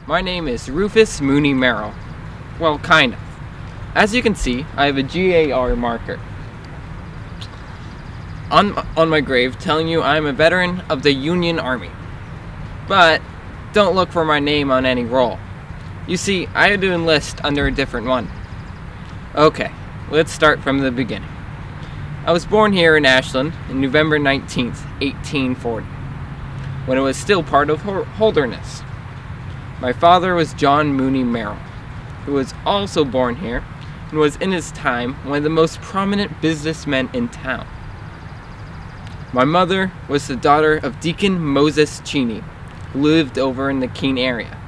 My name is Rufus Mooney Merrill. Well, kind of. As you can see, I have a GAR marker on my grave telling you I am a veteran of the Union Army. But don't look for my name on any roll. You see, I had to enlist under a different one. Okay, let's start from the beginning. I was born here in Ashland on November 19th, 1840, when it was still part of Holderness. My father was John Mooney Merrill, who was also born here and was in his time one of the most prominent businessmen in town. My mother was the daughter of Deacon Moses Cheney, who lived over in the Keene area,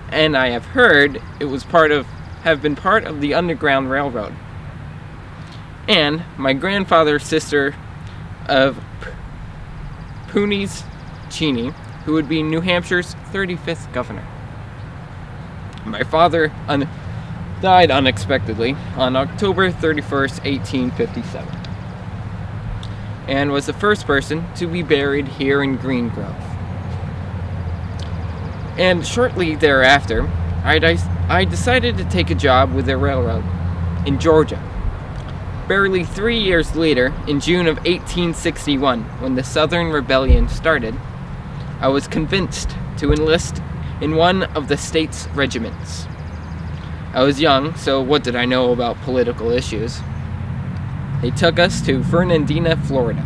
and I have heard it was have been part of the Underground Railroad. And my grandfather's sister of Punis Cheney, who would be New Hampshire's 35th governor. My father died unexpectedly on October 31st, 1857, and was the first person to be buried here in Green Grove. And shortly thereafter, I decided to take a job with the railroad in Georgia. Barely 3 years later, in June of 1861, when the Southern Rebellion started, I was convinced to enlist in one of the state's regiments. I was young, so what did I know about political issues? They took us to Fernandina, Florida,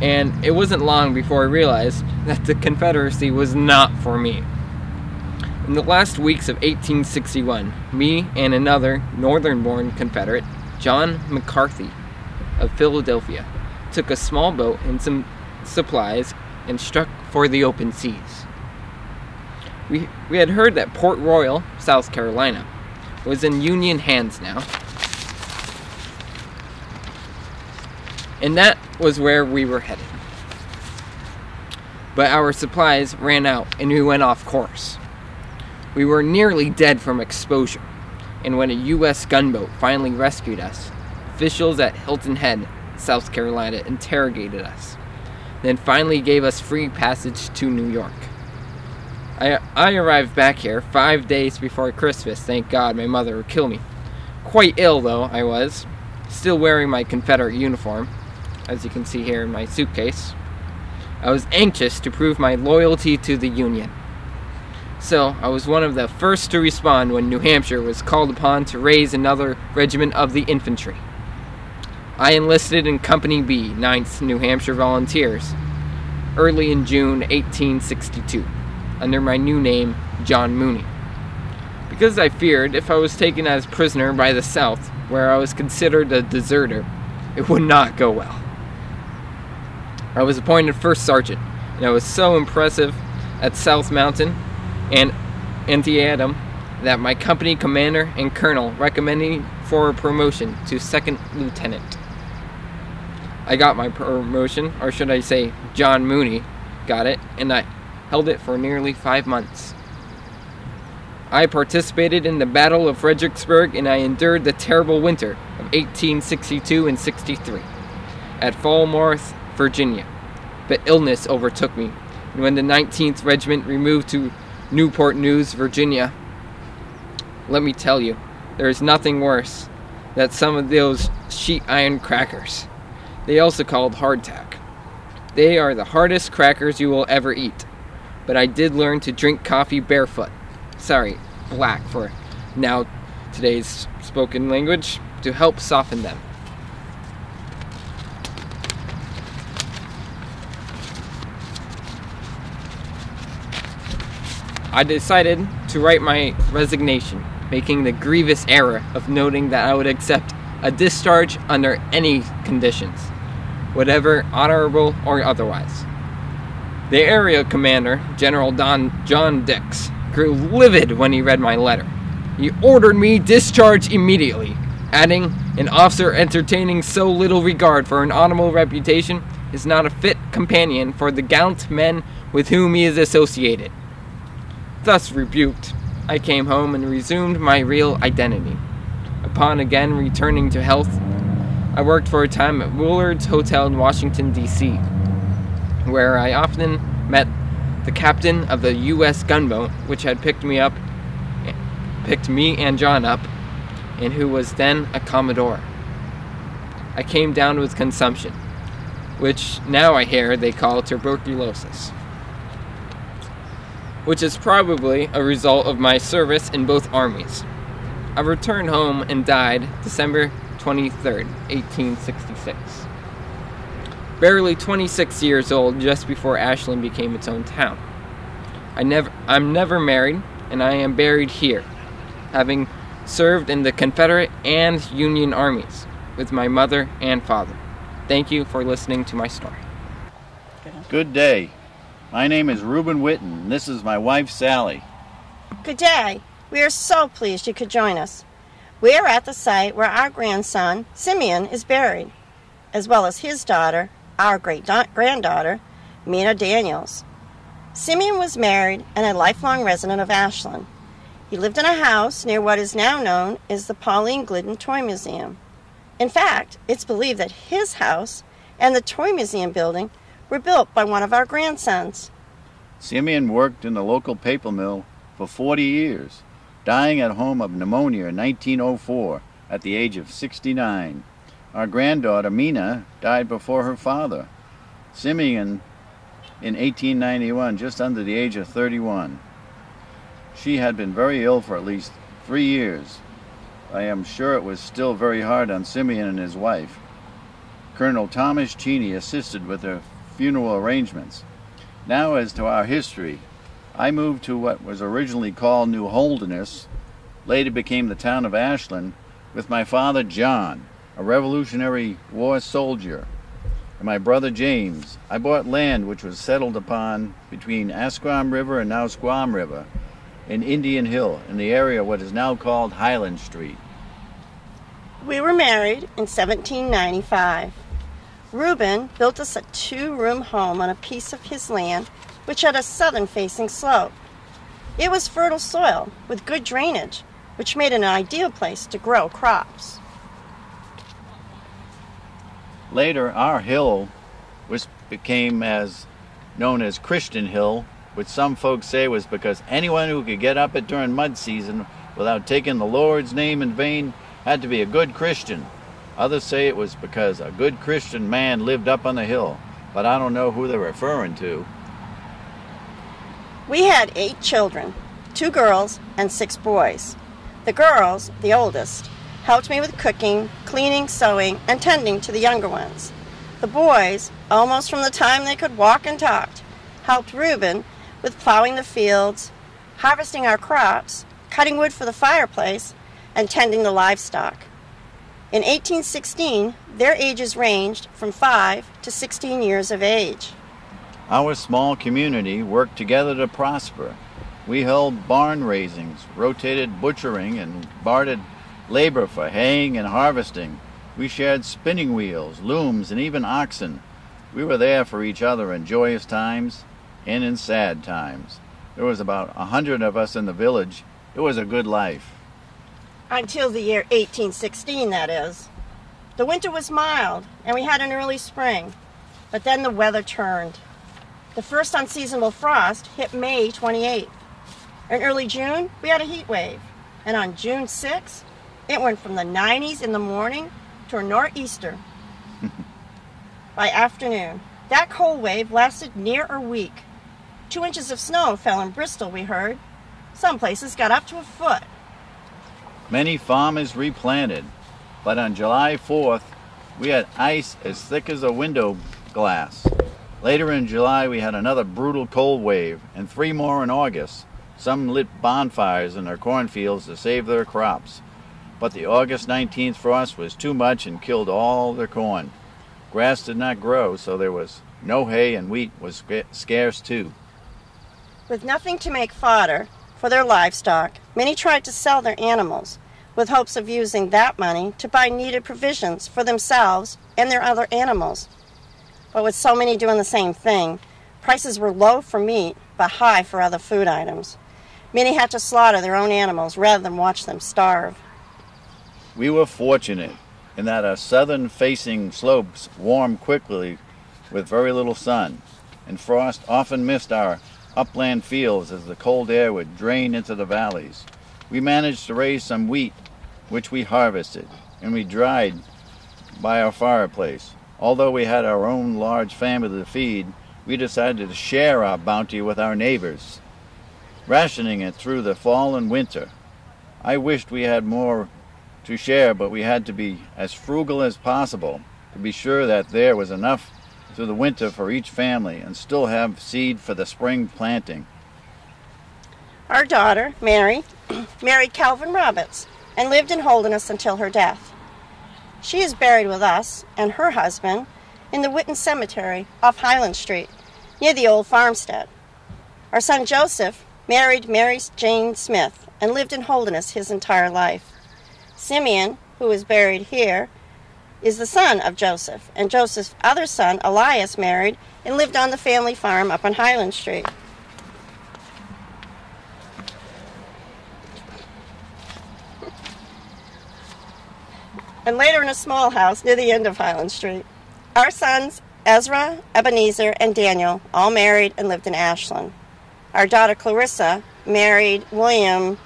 and it wasn't long before I realized that the Confederacy was not for me. In the last weeks of 1861, me and another northern-born Confederate, John McCarthy of Philadelphia, took a small boat and some supplies and struck for the open seas. We had heard that Port Royal, South Carolina, was in Union hands now, and that was where we were headed. But our supplies ran out and we went off course. We were nearly dead from exposure, and when a U.S. gunboat finally rescued us, officials at Hilton Head, South Carolina, interrogated us, then finally gave us free passage to New York. I arrived back here 5 days before Christmas. Thank God my mother would kill me. Quite ill though I was, still wearing my Confederate uniform, as you can see here in my suitcase. I was anxious to prove my loyalty to the Union. So I was one of the first to respond when New Hampshire was called upon to raise another regiment of the infantry. I enlisted in Company B, 9th New Hampshire Volunteers, early in June 1862. Under my new name, John Mooney, because I feared if I was taken as prisoner by the South, where I was considered a deserter, it would not go well. I was appointed first sergeant, and I was so impressive at South Mountain and Antietam that my company commander and colonel recommended me for a promotion to second lieutenant. I got my promotion, or should I say John Mooney got it, and I held it for nearly 5 months. I participated in the Battle of Fredericksburg, and I endured the terrible winter of 1862 and 63 at Falmouth, Virginia. But illness overtook me, and when the 19th Regiment removed to Newport News, Virginia, let me tell you, there is nothing worse than some of those sheet iron crackers. They also called hardtack. They are the hardest crackers you will ever eat. But I did learn to drink coffee barefoot. Sorry, black for now today's spoken language, to help soften them. I decided to write my resignation, making the grievous error of noting that I would accept a discharge under any conditions, whatever honorable or otherwise. The area commander, General John Dix, grew livid when he read my letter. He ordered me discharged immediately, adding, "An officer entertaining so little regard for an honorable reputation is not a fit companion for the gallant men with whom he is associated." Thus rebuked, I came home and resumed my real identity. Upon again returning to health, I worked for a time at Willard's Hotel in Washington, D.C., where I often met the captain of the U.S. gunboat, which had picked me and John up, and who was then a Commodore. I came down with consumption, which now I hear they call tuberculosis, which is probably a result of my service in both armies. I returned home and died December 23rd, 1866. Barely 26 years old, just before Ashland became its own town. I'm never married, and I am buried here, having served in the Confederate and Union armies with my mother and father. Thank you for listening to my story. Good day. My name is Reuben Witten, and this is my wife, Sally. Good day. We are so pleased you could join us. We are at the site where our grandson, Simeon, is buried, as well as his daughter, our great-granddaughter, Mina Daniels. Simeon was married and a lifelong resident of Ashland. He lived in a house near what is now known as the Pauline Glidden Toy Museum. In fact, it's believed that his house and the Toy Museum building were built by one of our grandsons. Simeon worked in the local paper mill for 40 years, dying at home of pneumonia in 1904 at the age of 69. Our granddaughter, Mina, died before her father, Simeon, in 1891, just under the age of 31. She had been very ill for at least 3 years. I am sure it was still very hard on Simeon and his wife. Colonel Thomas Cheney assisted with their funeral arrangements. Now as to our history, I moved to what was originally called New Holderness, later became the town of Ashland, with my father John, a Revolutionary War soldier, and my brother James. I bought land which was settled upon between Asquam River and now Squam River in Indian Hill, in the area of what is now called Highland Street. We were married in 1795. Reuben built us a 2-room home on a piece of his land which had a southern-facing slope. It was fertile soil with good drainage, which made it an ideal place to grow crops. Later, our hill became known as Christian Hill, which some folks say was because anyone who could get up it during mud season without taking the Lord's name in vain had to be a good Christian. Others say it was because a good Christian man lived up on the hill, but I don't know who they're referring to. We had 8 children, 2 girls and 6 boys. The girls, the oldest, helped me with cooking, cleaning, sewing, and tending to the younger ones. The boys, almost from the time they could walk and talk, helped Reuben with plowing the fields, harvesting our crops, cutting wood for the fireplace, and tending the livestock. In 1816, their ages ranged from 5 to 16 years of age. Our small community worked together to prosper. We held barn raisings, rotated butchering, and bartered labor for haying and harvesting. We shared spinning wheels, looms, and even oxen. We were there for each other in joyous times and in sad times. There was about 100 of us in the village. It was a good life. Until the year 1816, that is. The winter was mild, and we had an early spring. But then the weather turned. The first unseasonable frost hit May 28th. In early June, we had a heat wave. And on June 6th, it went from the 90s in the morning to a nor'easter. By afternoon, that cold wave lasted near a week. 2 inches of snow fell in Bristol, we heard. Some places got up to a foot. Many farmers replanted, but on July 4th, we had ice as thick as a window glass. Later in July, we had another brutal cold wave, and 3 more in August. Some lit bonfires in their cornfields to save their crops. But the August 19th frost was too much and killed all their corn. Grass did not grow, so there was no hay, and wheat was scarce too. With nothing to make fodder for their livestock, many tried to sell their animals, with hopes of using that money to buy needed provisions for themselves and their other animals. But with so many doing the same thing, prices were low for meat, but high for other food items. Many had to slaughter their own animals rather than watch them starve. We were fortunate in that our southern-facing slopes warmed quickly with very little sun, and frost often missed our upland fields as the cold air would drain into the valleys. We managed to raise some wheat, which we harvested, and we dried by our fireplace. Although we had our own large family to feed, we decided to share our bounty with our neighbors, rationing it through the fall and winter. I wished we had more to share, but we had to be as frugal as possible to be sure that there was enough through the winter for each family and still have seed for the spring planting. Our daughter, Mary, married Calvin Roberts and lived in Holderness until her death. She is buried with us and her husband in the Witten Cemetery off Highland Street, near the old farmstead. Our son Joseph married Mary Jane Smith and lived in Holderness his entire life. Simeon, who is buried here, is the son of Joseph, and Joseph's other son, Elias, married and lived on the family farm up on Highland Street. And later in a small house near the end of Highland Street. Our sons, Ezra, Ebenezer, and Daniel, all married and lived in Ashland. Our daughter Clarissa married William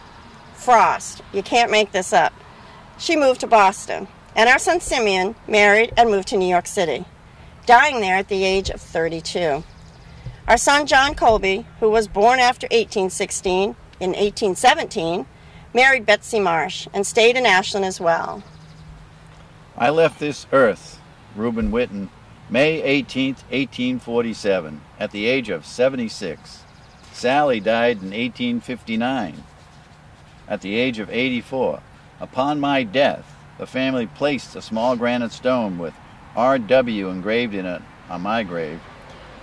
Frost. You can't make this up. She moved to Boston. And our son Simeon married and moved to New York City, dying there at the age of 32. Our son John Colby, who was born after 1816, in 1817, married Betsy Marsh and stayed in Ashland as well. I left this earth, Reuben Witten, May 18, 1847, at the age of 76. Sally died in 1859, at the age of 84. Upon my death, the family placed a small granite stone with R.W. engraved in it on my grave.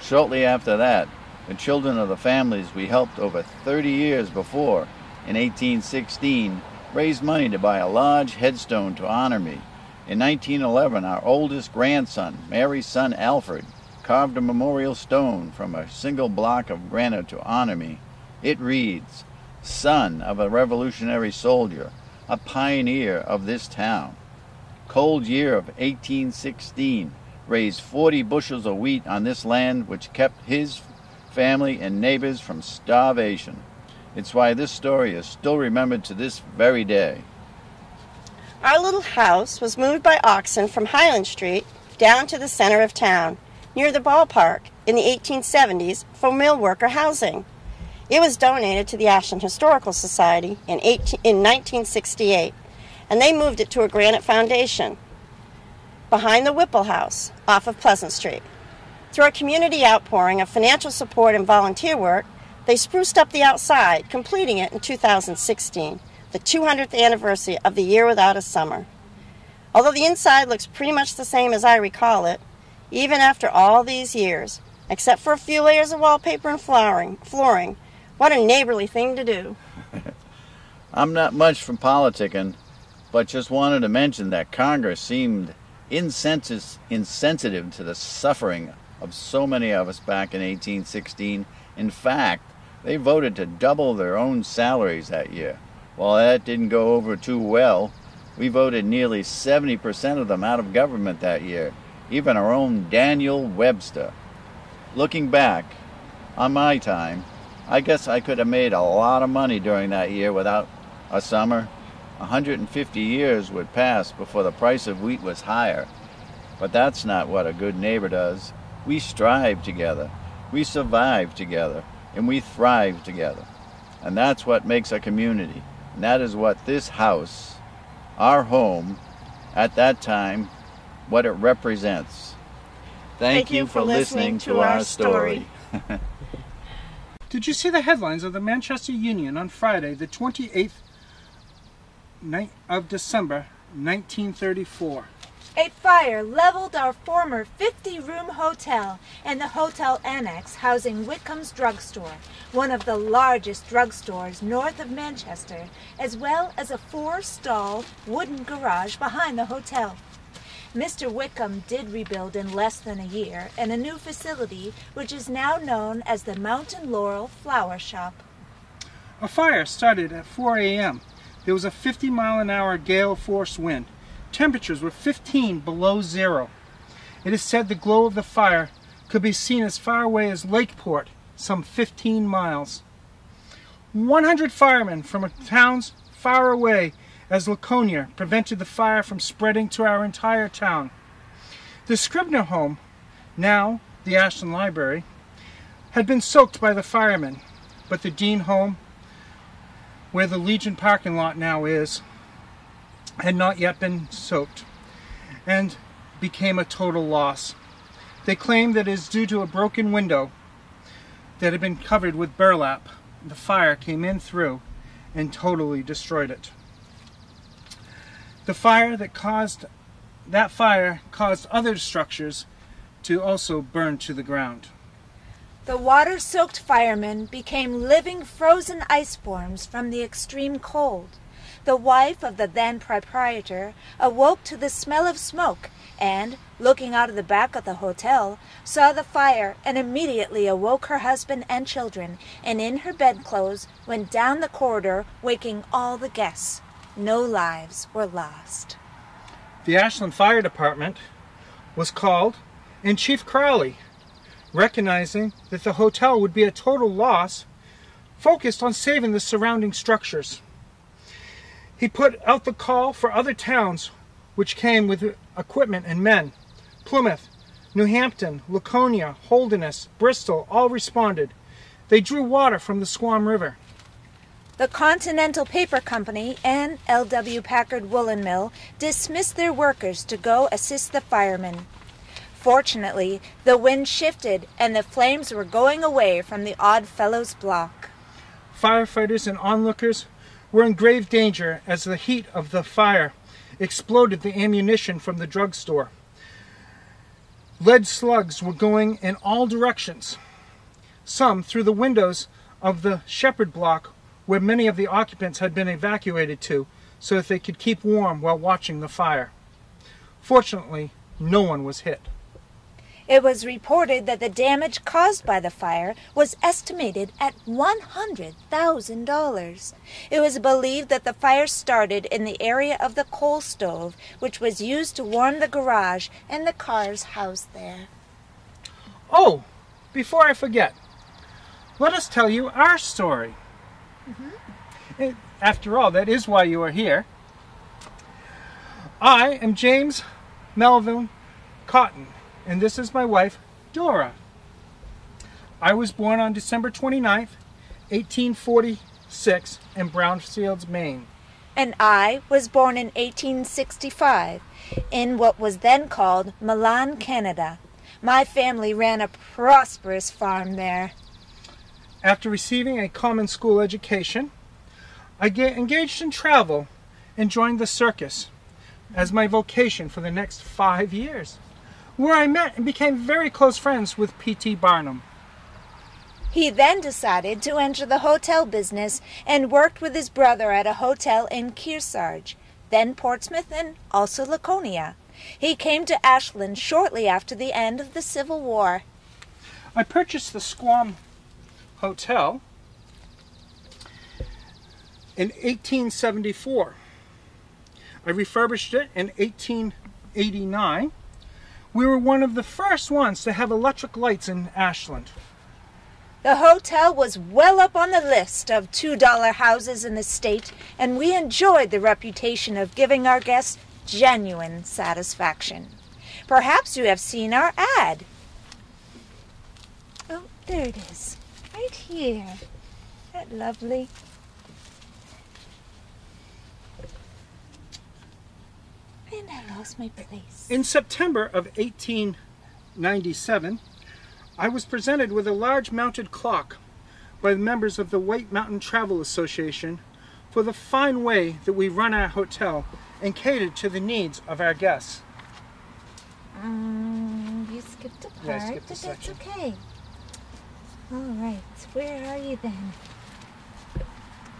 Shortly after that, the children of the families we helped over 30 years before, in 1816, raised money to buy a large headstone to honor me. In 1911, our oldest grandson, Mary's son Alfred, carved a memorial stone from a single block of granite to honor me. It reads, "Son of a revolutionary soldier, a pioneer of this town. Cold year of 1816 raised 40 bushels of wheat on this land which kept his family and neighbors from starvation." It's why this story is still remembered to this very day. Our little house was moved by oxen from Highland Street down to the center of town, near the ballpark, in the 1870s for mill worker housing. It was donated to the Ashland Historical Society in 1968, and they moved it to a granite foundation behind the Whipple House off of Pleasant Street. Through a community outpouring of financial support and volunteer work, they spruced up the outside, completing it in 2016, the 200th anniversary of the year without a summer. Although the inside looks pretty much the same as I recall it, even after all these years, except for a few layers of wallpaper and flooring, what a neighborly thing to do. I'm not much from politicking, but just wanted to mention that Congress seemed insensitive to the suffering of so many of us back in 1816. In fact, they voted to double their own salaries that year. While that didn't go over too well, we voted nearly 70% of them out of government that year, even our own Daniel Webster. Looking back on my time, I guess I could have made a lot of money during that year without a summer. 150 years would pass before the price of wheat was higher. But that's not what a good neighbor does. We strive together, we survive together, and we thrive together. And that's what makes a community. And that is what this house, our home, at that time, what it represents. Thank you for listening to our story. Did you see the headlines of the Manchester Union on Friday, the 28th of December, 1934? A fire leveled our former 50-room hotel and the hotel annex housing Whitcomb's Drugstore, one of the largest drugstores north of Manchester, as well as a 4-stall wooden garage behind the hotel. Mr. Whitcomb did rebuild in less than a year in a new facility which is now known as the Mountain Laurel Flower Shop. A fire started at 4 a.m. There was a 50-mile-an-hour gale force wind. Temperatures were 15 below zero. It is said the glow of the fire could be seen as far away as Lakeport some 15 miles. 100 firemen from towns far away as Laconia prevented the fire from spreading to our entire town. The Scribner home, now the Ashland Library, had been soaked by the firemen, but the Dean home, where the Legion parking lot now is, had not yet been soaked and became a total loss. They claimed that it is due to a broken window that had been covered with burlap. The fire came in through and totally destroyed it. That fire caused other structures to also burn to the ground. The water-soaked firemen became living frozen ice forms from the extreme cold. The wife of the then proprietor awoke to the smell of smoke and, looking out of the back of the hotel, saw the fire and immediately awoke her husband and children, and in her bedclothes went down the corridor, waking all the guests. No lives were lost. The Ashland Fire Department was called, and Chief Crowley, recognizing that the hotel would be a total loss, focused on saving the surrounding structures. He put out the call for other towns which came with equipment and men. Plymouth, New Hampton, Laconia, Holderness, Bristol all responded. They drew water from the Squam River. The Continental Paper Company and L.W. Packard Woolen Mill dismissed their workers to go assist the firemen. Fortunately, the wind shifted and the flames were going away from the Odd Fellows block. Firefighters and onlookers were in grave danger as the heat of the fire exploded the ammunition from the drugstore. Lead slugs were going in all directions, some through the windows of the Shepherd block where many of the occupants had been evacuated to so that they could keep warm while watching the fire. Fortunately, no one was hit. It was reported that the damage caused by the fire was estimated at $100,000. It was believed that the fire started in the area of the coal stove, which was used to warm the garage and the cars housed there. Oh, before I forget, let us tell you our story. After all, that is why you are here. I am James Melvin Cotton, and this is my wife, Dora. I was born on December 29th, 1846 in Brownfields, Maine. And I was born in 1865 in what was then called Milan, Canada. My family ran a prosperous farm there. After receiving a common school education, I engaged in travel and joined the circus as my vocation for the next 5 years, where I met and became very close friends with P.T. Barnum. He then decided to enter the hotel business and worked with his brother at a hotel in Kearsarge, then Portsmouth, and also Laconia. He came to Ashland shortly after the end of the Civil War. I purchased the Squam Hotel in 1874. I refurbished it in 1889. We were one of the first ones to have electric lights in Ashland. The hotel was well up on the list of $2 houses in the state, and we enjoyed the reputation of giving our guests genuine satisfaction. Perhaps you have seen our ad. Oh, there it is. Right here. Isn't that lovely? And I lost my place. In September of 1897, I was presented with a large mounted clock by the members of the White Mountain Travel Association for the fine way that we run our hotel and cater to the needs of our guests. You skipped a part, Yeah, I skipped a but that's section. okay. All right, where are you then?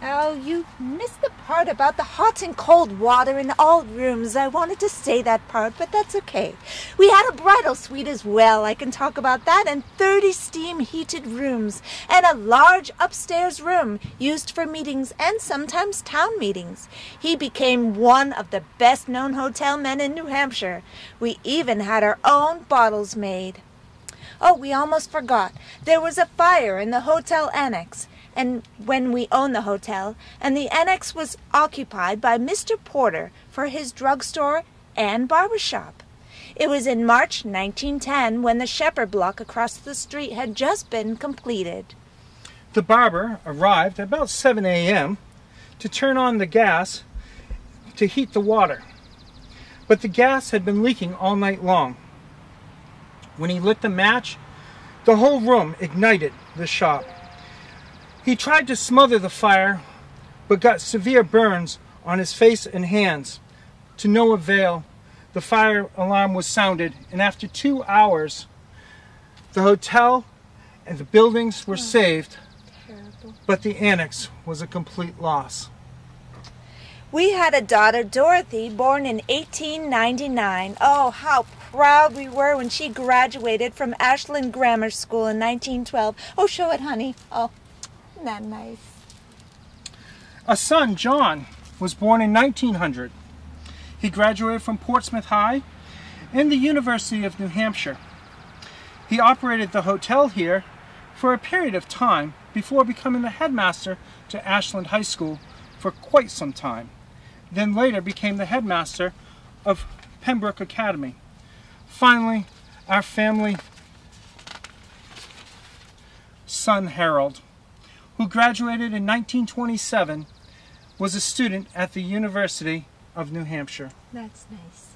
Oh, you missed the part about the hot and cold water in all rooms. I wanted to say that part, but that's okay. We had a bridal suite as well. I can talk about that, and 30 steam-heated rooms, and a large upstairs room used for meetings and sometimes town meetings. He became one of the best-known hotel men in New Hampshire. We even had our own bottles made. Oh, we almost forgot. There was a fire in the hotel annex, and when we owned the hotel, and the annex was occupied by Mr. Porter for his drugstore and barber shop. It was in March 1910 when the Shepherd Block across the street had just been completed. The barber arrived at about 7 a.m. to turn on the gas to heat the water, but the gas had been leaking all night long. When he lit the match, the whole room ignited the shop. He tried to smother the fire, but got severe burns on his face and hands. To no avail, the fire alarm was sounded, and after 2 hours, the hotel and the buildings were saved, but the annex was a complete loss. We had a daughter, Dorothy, born in 1899. Oh, how proud we were when she graduated from Ashland Grammar School in 1912. Oh, show it, honey. Oh, isn't that nice? A son, John, was born in 1900. He graduated from Portsmouth High and the University of New Hampshire. He operated the hotel here for a period of time before becoming the headmaster to Ashland High School for quite some time. Then later became the headmaster of Pembroke Academy. Finally, our family son, Harold, who graduated in 1927, was a student at the University of New Hampshire. That's nice.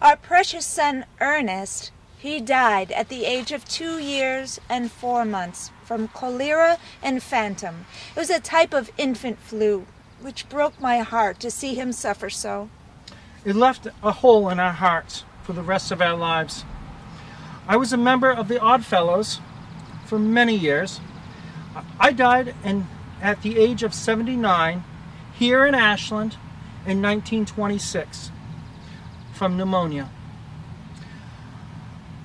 Our precious son, Ernest, he died at the age of 2 years and 4 months from cholera and phantom. It was a type of infant flu, which broke my heart to see him suffer so. It left a hole in our hearts for the rest of our lives. I was a member of the Odd Fellows for many years. I died at the age of 79 here in Ashland in 1926 from pneumonia.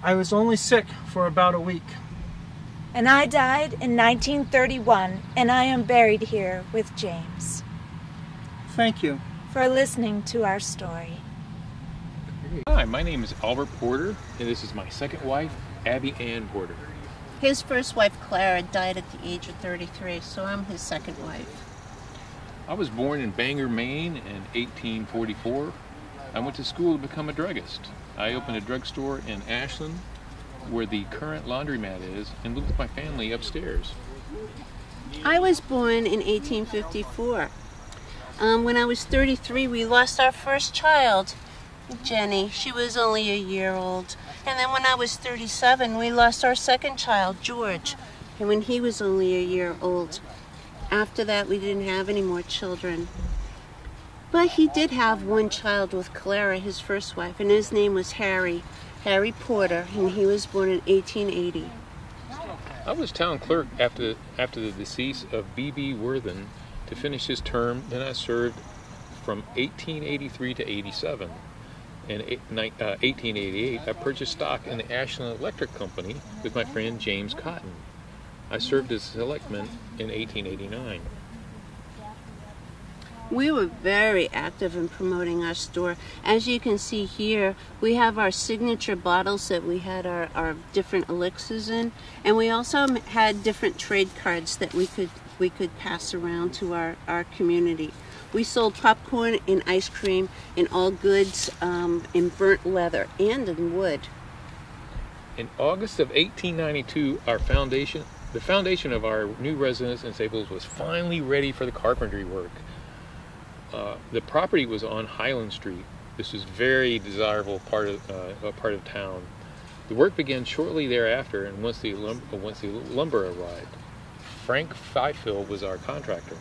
I was only sick for about a week. And I died in 1931, and I am buried here with James. Thank you for listening to our story. Hi, my name is Albert Porter, and this is my second wife, Abby Ann Porter. His first wife, Clara, died at the age of 33, so I'm his second wife. I was born in Bangor, Maine in 1844. I went to school to become a druggist. I opened a drugstore in Ashland, where the current laundromat is, and lived with my family upstairs. I was born in 1854. When I was 33, we lost our first child, Jenny. She was only a year old. And then when I was 37, we lost our second child, George, and when he was only a year old. After that, we didn't have any more children. But he did have one child with Clara, his first wife, and his name was Harry Porter, and he was born in 1880. I was town clerk after the decease of B.B. Worthen to finish his term. Then I served from 1883 to 87. In 1888, I purchased stock in the Ashland Electric Company with my friend James Cotton. I served as selectman in 1889. We were very active in promoting our store. As you can see here, we have our signature bottles that we had our different elixirs in, and we also had different trade cards that we could pass around to our community. We sold popcorn and ice cream and all goods in burnt leather and in wood. In August of 1892, the foundation of our new residence in Staples was finally ready for the carpentry work. The property was on Highland Street. This was a very desirable part of town. The work began shortly thereafter, and once the lumber arrived. Frank Fifield was our contractor.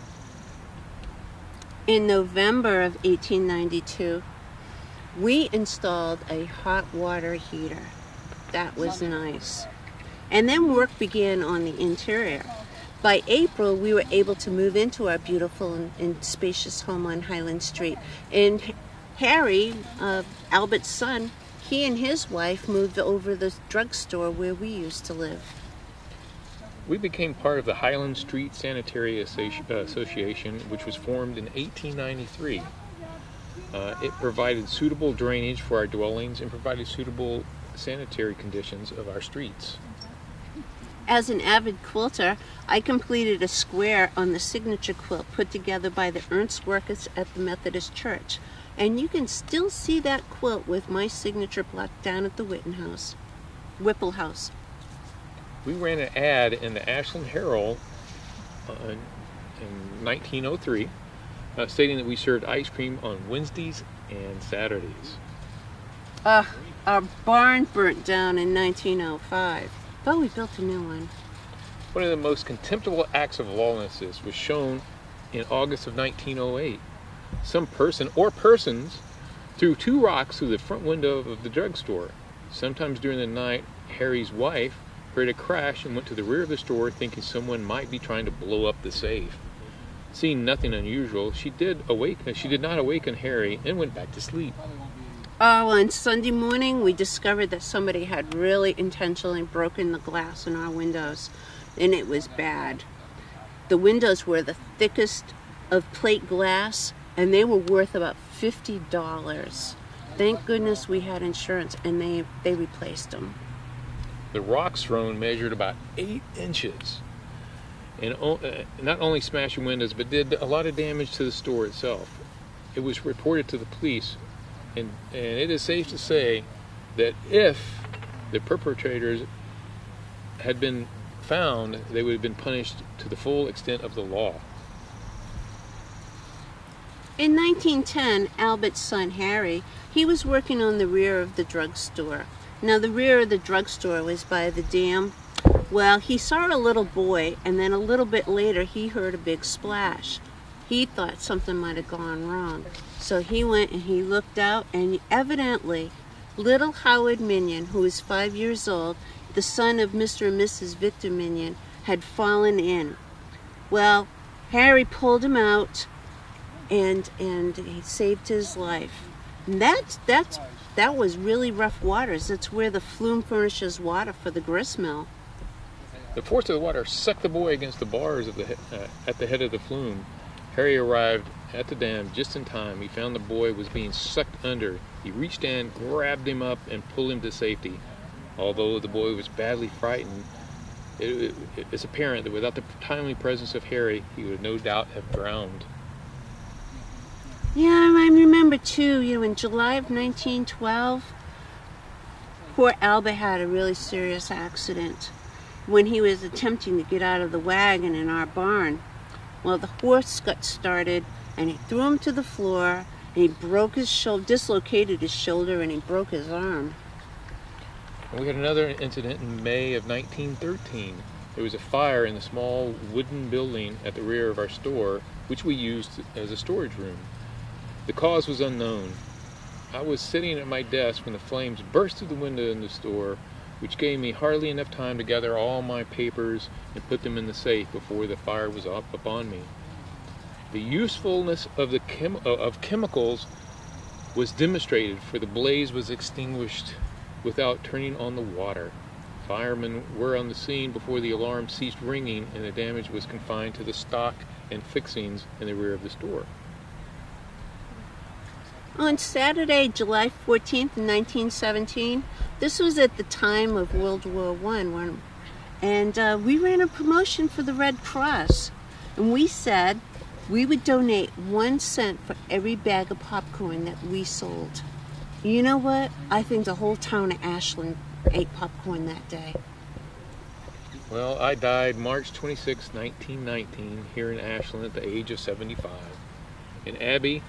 In November of 1892, we installed a hot water heater. That was nice. And then work began on the interior. By April, we were able to move into our beautiful and spacious home on Highland Street. And Harry, Albert's son, he and his wife moved over the drugstore where we used to live. We became part of the Highland Street Cemetary Association, which was formed in 1893. It provided suitable drainage for our dwellings and provided suitable sanitary conditions of our streets. As an avid quilter, I completed a square on the signature quilt put together by the Ernst workers at the Methodist Church. And you can still see that quilt with my signature block down at the Whipple House. We ran an ad in the Ashland Herald in 1903 stating that we served ice cream on Wednesdays and Saturdays. Our barn burnt down in 1905, but we built a new one. One of the most contemptible acts of lawlessness was shown in August of 1908. Some person or persons threw 2 rocks through the front window of the drugstore. Sometimes during the night, Harry's wife heard a crash and went to the rear of the store thinking someone might be trying to blow up the safe. Seeing nothing unusual, she did not awaken Harry and went back to sleep. Oh, on Sunday morning, we discovered that somebody had really intentionally broken the glass in our windows, and it was bad. The windows were the thickest of plate glass, and they were worth about $50. Thank goodness we had insurance, and they replaced them. The rocks thrown measured about 8 inches, and not only smashed windows, but did a lot of damage to the store itself. It was reported to the police, and it is safe to say that if the perpetrators had been found, they would have been punished to the full extent of the law. In 1910, Albert's son Harry, he was working on the rear of the drugstore. Now the rear of the drugstore was by the dam. Well, he saw a little boy, and then a little bit later he heard a big splash. He thought something might have gone wrong. So he went and he looked out, and evidently little Howard Minion, who was 5 years old, the son of Mr. and Mrs. Victor Minion, had fallen in. Well, Harry pulled him out, and he saved his life. And that was really rough waters. That's where the flume furnishes water for the grist mill. The force of the water sucked the boy against the bars of at the head of the flume. Harry arrived at the dam just in time. He found the boy was being sucked under. He reached in, grabbed him up, and pulled him to safety. Although the boy was badly frightened, it's apparent that without the timely presence of Harry, he would no doubt have drowned. Yeah, I remember too, in July of 1912, poor Albert had a really serious accident when he was attempting to get out of the wagon in our barn. Well, the horse got started, and he threw him to the floor, and he broke his shoulder, dislocated his shoulder, and he broke his arm. And we had another incident in May of 1913. There was a fire in the small wooden building at the rear of our store, which we used as a storage room. The cause was unknown. I was sitting at my desk when the flames burst through the window in the store, which gave me hardly enough time to gather all my papers and put them in the safe before the fire was up upon me. The usefulness of chemicals was demonstrated, for the blaze was extinguished without turning on the water. Firemen were on the scene before the alarm ceased ringing, and the damage was confined to the stock and fixings in the rear of the store. On Saturday, July 14th, 1917, this was at the time of World War I, and we ran a promotion for the Red Cross, and we said we would donate 1 cent for every bag of popcorn that we sold. You know what? I think the whole town of Ashland ate popcorn that day. Well, I died March 26, 1919, here in Ashland at the age of 75. And Abby,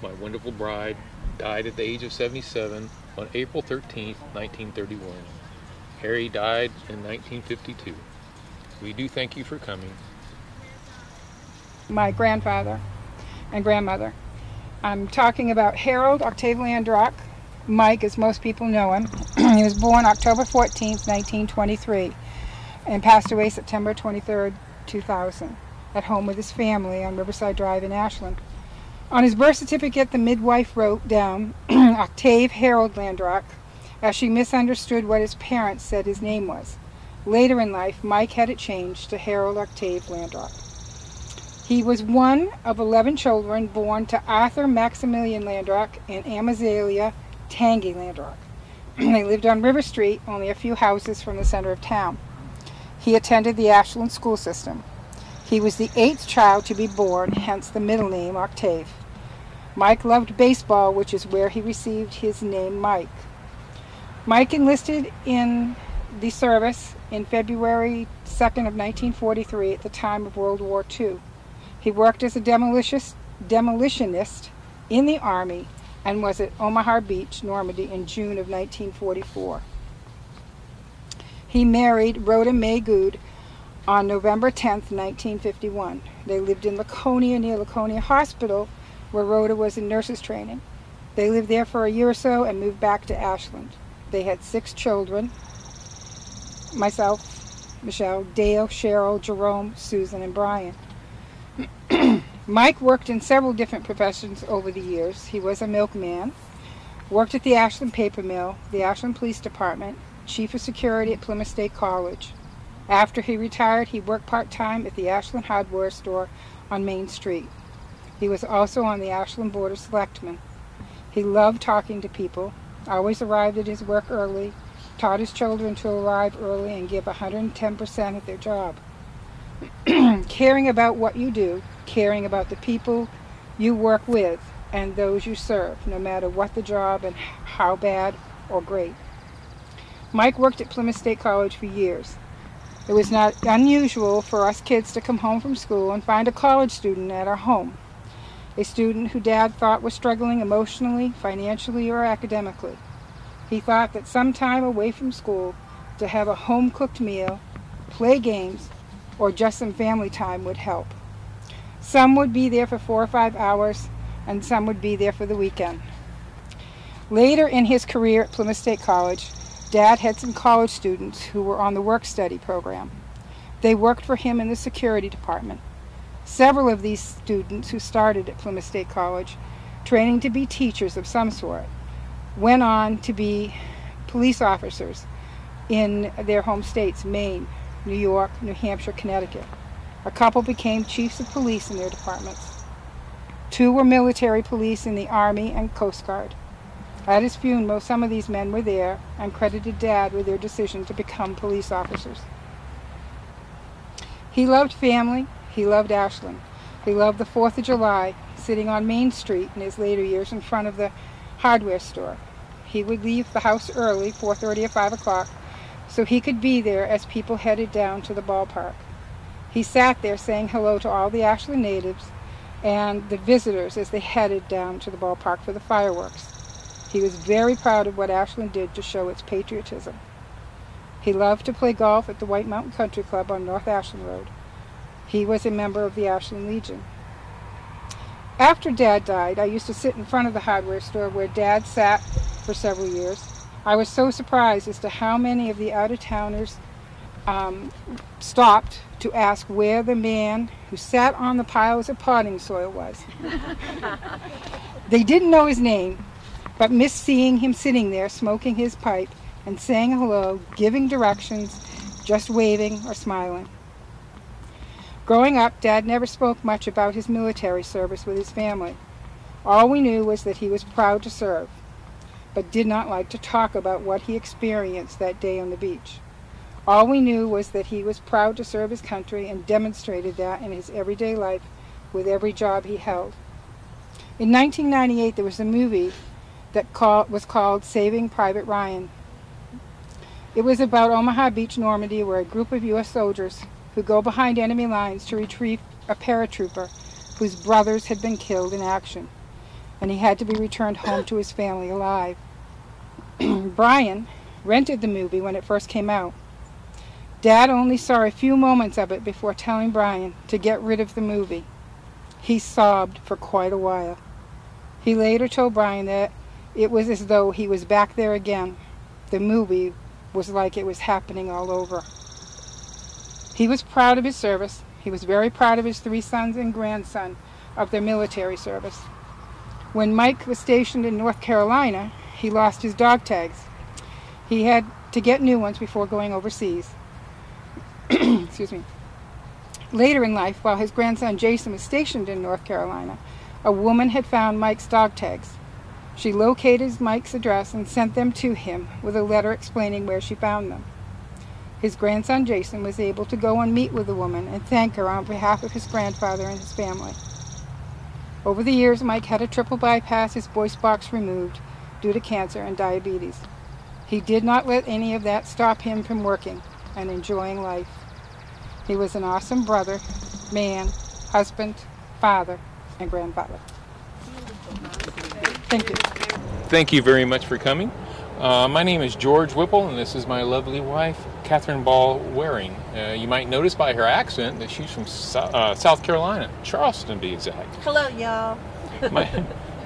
my wonderful bride, died at the age of 77 on April 13, 1931. Harry died in 1952. We do thank you for coming. My grandfather and grandmother. I'm talking about Harold Octave Landrock, Mike, as most people know him. He was born October 14th, 1923, and passed away September 23rd, 2000, at home with his family on Riverside Drive in Ashland. On his birth certificate, the midwife wrote down Octave Harold Landrock, as she misunderstood what his parents said his name was. Later in life, Mike had it changed to Harold Octave Landrock. He was one of 11 children born to Arthur Maximilian Landrock and Amazalia Tangy Landrock. They lived on River Street, only a few houses from the center of town. He attended the Ashland school system. He was the 8th child to be born, hence the middle name Octave. Mike loved baseball, which is where he received his name Mike. Mike enlisted in the service in February 2nd of 1943 at the time of World War II. He worked as a demolitionist in the Army and was at Omaha Beach, Normandy in June of 1944. He married Rhoda May Good on November 10th, 1951. They lived in Laconia, near Laconia Hospital, where Rhoda was in nurses training. They lived there for a year or so and moved back to Ashland. They had 6 children: myself, Michelle, Dale, Cheryl, Jerome, Susan, and Brian. Mike worked in several different professions over the years. He was a milkman, worked at the Ashland paper mill, the Ashland Police Department, chief of security at Plymouth State College. After he retired, he worked part-time at the Ashland hardware store on Main Street. He was also on the Ashland Board of Selectmen. He loved talking to people, always arrived at his work early, taught his children to arrive early and give 110% at their job. Caring about what you do, caring about the people you work with and those you serve, no matter what the job and how bad or great. Mike worked at Plymouth State College for years. It was not unusual for us kids to come home from school and find a college student at our home, a student who Dad thought was struggling emotionally, financially, or academically. He thought that some time away from school to have a home-cooked meal, play games, or just some family time would help. Some would be there for 4 or 5 hours, and some would be there for the weekend. Later in his career at Plymouth State College, Dad had some college students who were on the work-study program. They worked for him in the security department. Several of these students who started at Plymouth State College, training to be teachers of some sort, went on to be police officers in their home states, Maine, New York, New Hampshire, Connecticut. A couple became chiefs of police in their departments. 2 were military police in the Army and Coast Guard. At his funeral, some of these men were there and credited Dad with their decision to become police officers. He loved family. He loved Ashland. He loved the 4th of July, sitting on Main Street in his later years in front of the hardware store. He would leave the house early, 4:30 or 5 o'clock, so he could be there as people headed down to the ballpark. He sat there saying hello to all the Ashland natives and the visitors as they headed down to the ballpark for the fireworks. He was very proud of what Ashland did to show its patriotism. He loved to play golf at the White Mountain Country Club on North Ashland Road. He was a member of the Ashland Legion. After Dad died, I used to sit in front of the hardware store where Dad sat for several years. I was so surprised as to how many of the out-of-towners stopped to ask where the man who sat on the piles of potting soil was. They didn't know his name, but missed seeing him sitting there smoking his pipe and saying hello, giving directions, just waving or smiling. Growing up, Dad never spoke much about his military service with his family. All we knew was that he was proud to serve, but did not like to talk about what he experienced that day on the beach. All we knew was that he was proud to serve his country and demonstrated that in his everyday life with every job he held. In 1998, there was a movie that was called Saving Private Ryan. It was about Omaha Beach, Normandy, where a group of U.S. soldiers who go behind enemy lines to retrieve a paratrooper whose brothers had been killed in action, and he had to be returned home to his family alive. Brian rented the movie when it first came out. Dad only saw a few moments of it before telling Brian to get rid of the movie. He sobbed for quite a while. He later told Brian that it was as though he was back there again. The movie was like it was happening all over. He was proud of his service. He was very proud of his 3 sons and grandson of their military service. When Mike was stationed in North Carolina, he lost his dog tags. He had to get new ones before going overseas. Excuse me. Later in life, while his grandson Jason was stationed in North Carolina, a woman had found Mike's dog tags. She located Mike's address and sent them to him with a letter explaining where she found them. His grandson Jason was able to go and meet with the woman and thank her on behalf of his grandfather and his family. Over the years, Mike had a triple bypass, his voice box removed due to cancer and diabetes. He did not let any of that stop him from working and enjoying life. He was an awesome brother, man, husband, father, and grandfather. Thank you. Thank you very much for coming. My name is George Whipple, and this is my lovely wife, Catherine Ball Waring. You might notice by her accent that she's from South Carolina, Charleston to be exact. Hello, y'all.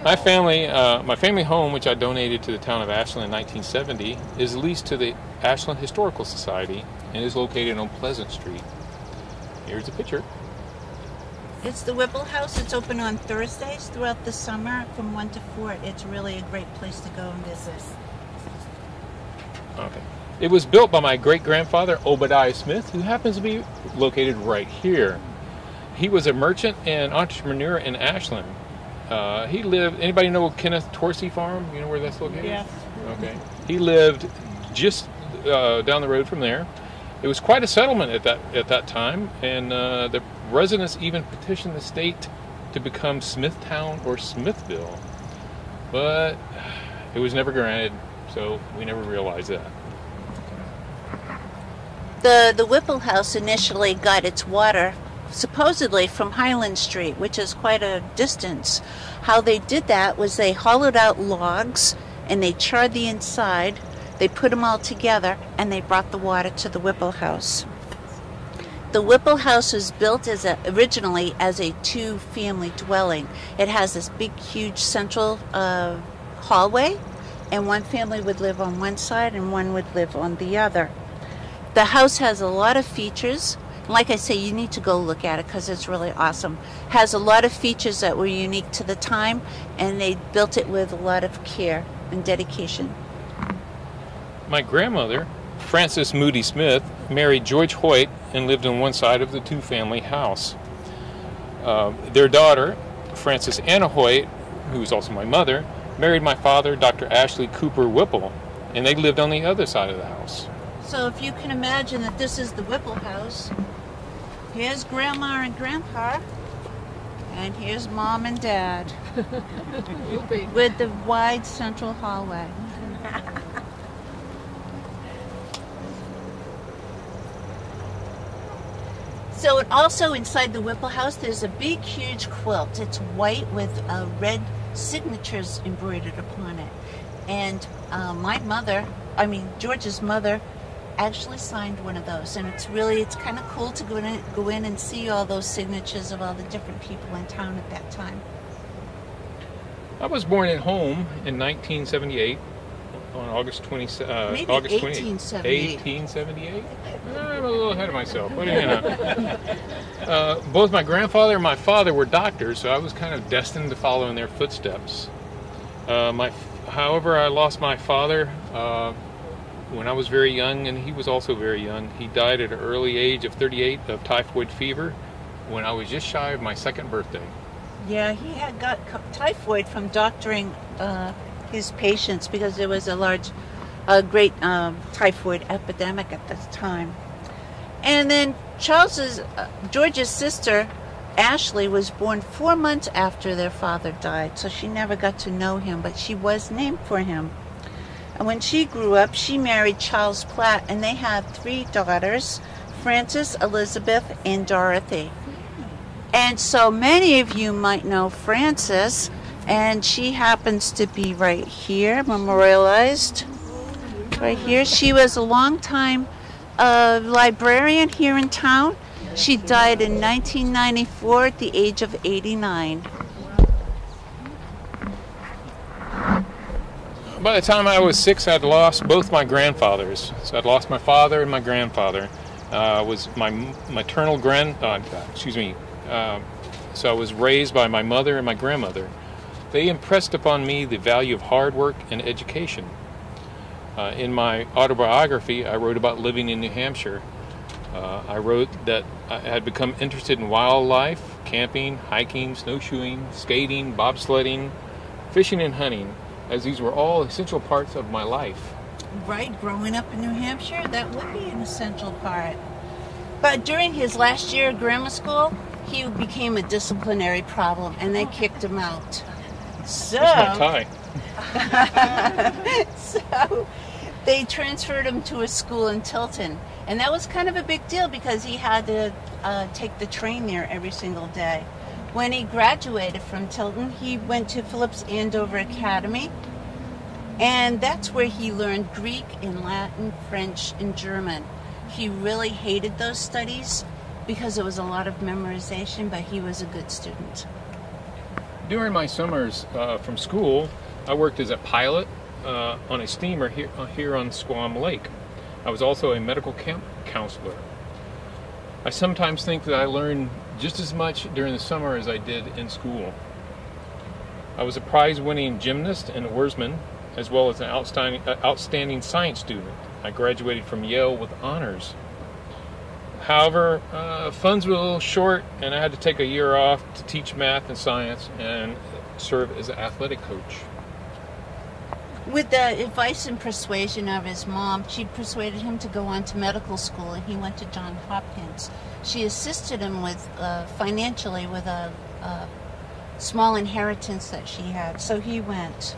My family home, which I donated to the town of Ashland in 1970, is leased to the Ashland Historical Society and is located on Pleasant Street. Here's a picture. It's the Whipple House. It's open on Thursdays throughout the summer from 1 to 4. It's really a great place to go and visit. Okay. It was built by my great-grandfather, Obadiah Smith, who happens to be located right here. He was a merchant and entrepreneur in Ashland. He lived, anybody know Kenneth Torsey Farm? You know where that's located? Yes. Okay. He lived just down the road from there. It was quite a settlement at that time, and the residents even petitioned the state to become Smithtown or Smithville. But it was never granted, so we never realized that. The Whipple House initially got its water supposedly from Highland Street, which is quite a distance. How they did that was they hollowed out logs and they charred the inside, they put them all together, and they brought the water to the Whipple House. The Whipple House was built originally as a two-family dwelling. It has this big, huge central hallway, and one family would live on one side and one would live on the other. The house has a lot of features. Like I say, you need to go look at it because it's really awesome. Has a lot of features that were unique to the time, and they built it with a lot of care and dedication. My grandmother, Frances Moody Smith, married George Hoyt and lived on one side of the two-family house. Their daughter, Frances Anna Hoyt, who was also my mother, married my father, Dr. Ashley Cooper Whipple, and they lived on the other side of the house. So if you can imagine that this is the Whipple House, here's Grandma and Grandpa, and here's Mom and Dad, with the wide central hallway. So and also inside the Whipple House, there's a big, huge quilt. It's white with red signatures embroidered upon it. And George's mother, actually signed one of those, and it's kind of cool to go in and see all those signatures of all the different people in town at that time. I was born at home in 1978 on August 27th. Maybe August 1878. 1878? I'm a little ahead of myself. What do you know? Both my grandfather and my father were doctors, so I was kind of destined to follow in their footsteps. However, I lost my father when I was very young, and he was also very young. He died at an early age of 38 of typhoid fever when I was just shy of my second birthday. Yeah, he had got typhoid from doctoring his patients because there was a great typhoid epidemic at this time. And then George's sister, Ashley, was born 4 months after their father died, so she never got to know him, but she was named for him. And when she grew up, she married Charles Platt, and they had 3 daughters, Frances, Elizabeth, and Dorothy. And so many of you might know Frances, and she happens to be right here, memorialized. Right here. She was a long-time librarian here in town. She died in 1994 at the age of 89. By the time I was 6, I'd lost both my grandfathers. So I'd lost my father and my grandfather. Was my maternal so I was raised by my mother and my grandmother. They impressed upon me the value of hard work and education. In my autobiography, I wrote about living in New Hampshire. I wrote that I had become interested in wildlife, camping, hiking, snowshoeing, skating, bobsledding, fishing, and hunting, as these were all essential parts of my life. Right, growing up in New Hampshire, that would be an essential part. But during his last year of grammar school, he became a disciplinary problem, and they kicked him out. So, That's my tie. so they transferred him to a school in Tilton, and that was kind of a big deal because he had to take the train there every single day. When he graduated from Tilton, he went to Phillips Andover Academy, and that's where he learned Greek and Latin, French, and German. He really hated those studies because it was a lot of memorization, but he was a good student. During my summers from school, I worked as a pilot on a steamer here on Squam Lake. I was also a medical camp counselor. I sometimes think that I learned just as much during the summer as I did in school. I was a prize-winning gymnast and oarsman, as well as an outstanding science student. I graduated from Yale with honors. However, funds were a little short, and I had to take a year off to teach math and science and serve as an athletic coach. With the advice and persuasion of his mom, she persuaded him to go on to medical school, and he went to Johns Hopkins. She assisted him with financially with a small inheritance that she had, so he went.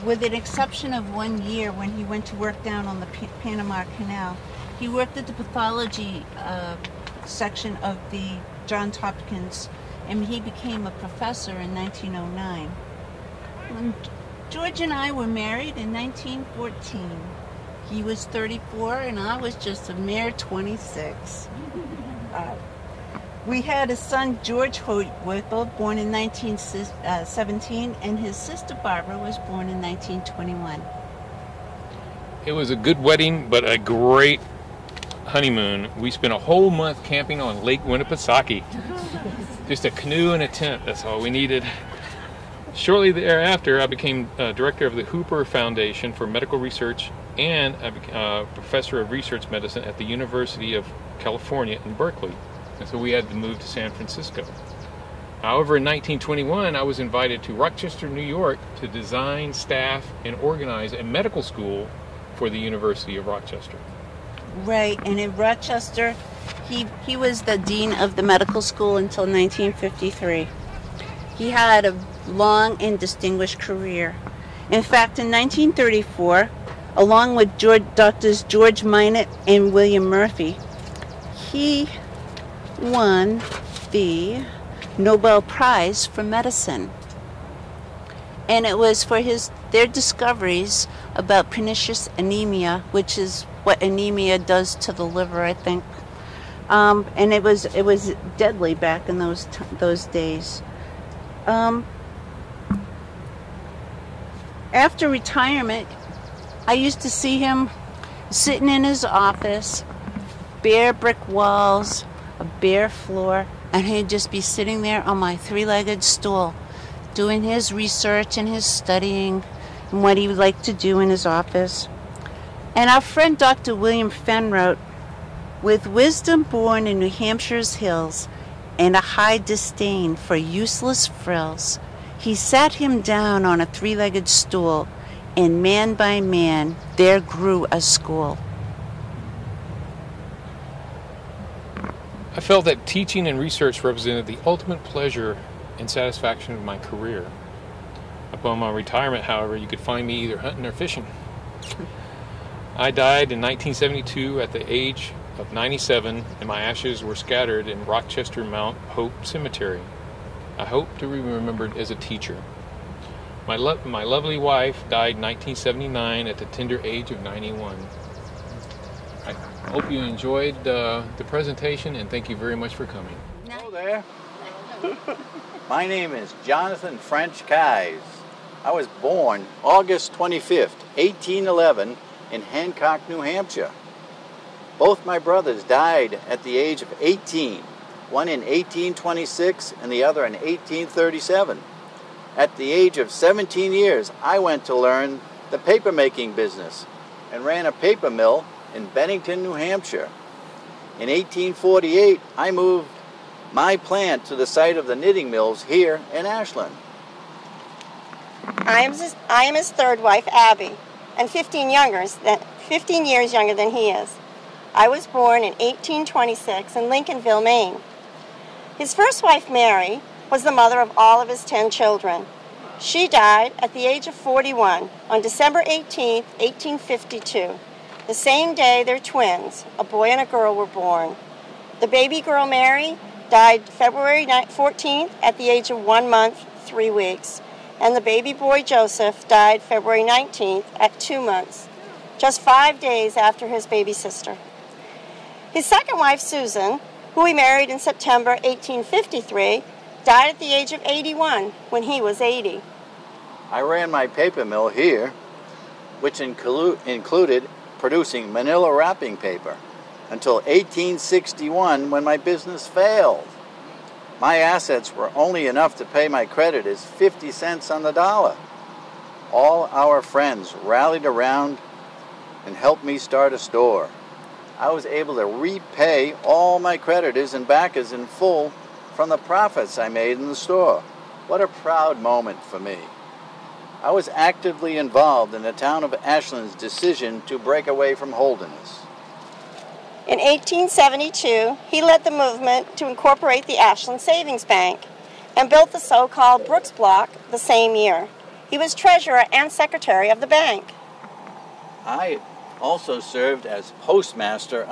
With an exception of 1 year when he went to work down on the Panama Canal, he worked at the pathology section of the Johns Hopkins, and he became a professor in 1909. When George and I were married in 1914. He was 34 and I was just a mere 26. We had a son, George Hoytwithel, born in 1917, and his sister Barbara was born in 1921. It was a good wedding, but a great honeymoon. We spent a whole month camping on Lake Winnipesaukee. Just a canoe and a tent, that's all we needed. Shortly thereafter, I became director of the Hooper Foundation for Medical Research, and I became a professor of research medicine at the University of California in Berkeley. And so we had to move to San Francisco. However, in 1921, I was invited to Rochester, New York to design, staff, and organize a medical school for the University of Rochester. Right, and in Rochester, he was the dean of the medical school until 1953. He had a long and distinguished career. In fact, in 1934, along with Doctors George Minot and William Murphy, he won the Nobel Prize for Medicine. And it was for their discoveries about pernicious anemia, which is what anemia does to the liver, I think. And it was deadly back in those days. After retirement, I used to see him sitting in his office, bare brick walls, a bare floor, and he'd just be sitting there on my three-legged stool, doing his research and his studying and what he would like to do in his office. And our friend Dr. William Fenn wrote, "With wisdom born in New Hampshire's hills and a high disdain for useless frills, he sat him down on a three-legged stool, and man by man there grew a school." I felt that teaching and research represented the ultimate pleasure and satisfaction of my career. Upon my retirement, however, you could find me either hunting or fishing. I died in 1972 at the age of 97, and my ashes were scattered in Rochester Mount Hope Cemetery. I hope to be remembered as a teacher. My lovely wife died in 1979 at the tender age of 91. I hope you enjoyed the presentation, and thank you very much for coming. Hello there. My name is Jonathan French Keyes. I was born August 25th, 1811 in Hancock, New Hampshire. Both my brothers died at the age of 18, one in 1826 and the other in 1837. At the age of 17 years, I went to learn the paper-making business and ran a paper mill in Bennington, New Hampshire. In 1848, I moved my plant to the site of the knitting mills here in Ashland. I am his third wife, Abby. and 15 years younger than he is. I was born in 1826 in Lincolnville, Maine. His first wife, Mary, was the mother of all of his 10 children. She died at the age of 41 on December 18, 1852, the same day their twins, a boy and a girl, were born. The baby girl, Mary, died February 14th at the age of 1 month, 3 weeks, and the baby boy, Joseph, died February 19th at 2 months, just 5 days after his baby sister. His second wife, Susan, who he married in September 1853, died at the age of 81 when he was 80. I ran my paper mill here, which included producing manila wrapping paper, until 1861 when my business failed. My assets were only enough to pay my creditors 50 cents on the dollar. All our friends rallied around and helped me start a store. I was able to repay all my creditors and backers in full from the profits I made in the store. What a proud moment for me. I was actively involved in the town of Ashland's decision to break away from Holderness. In 1872, he led the movement to incorporate the Ashland Savings Bank and built the so-called Brooks Block the same year. He was treasurer and secretary of the bank. I also served as postmaster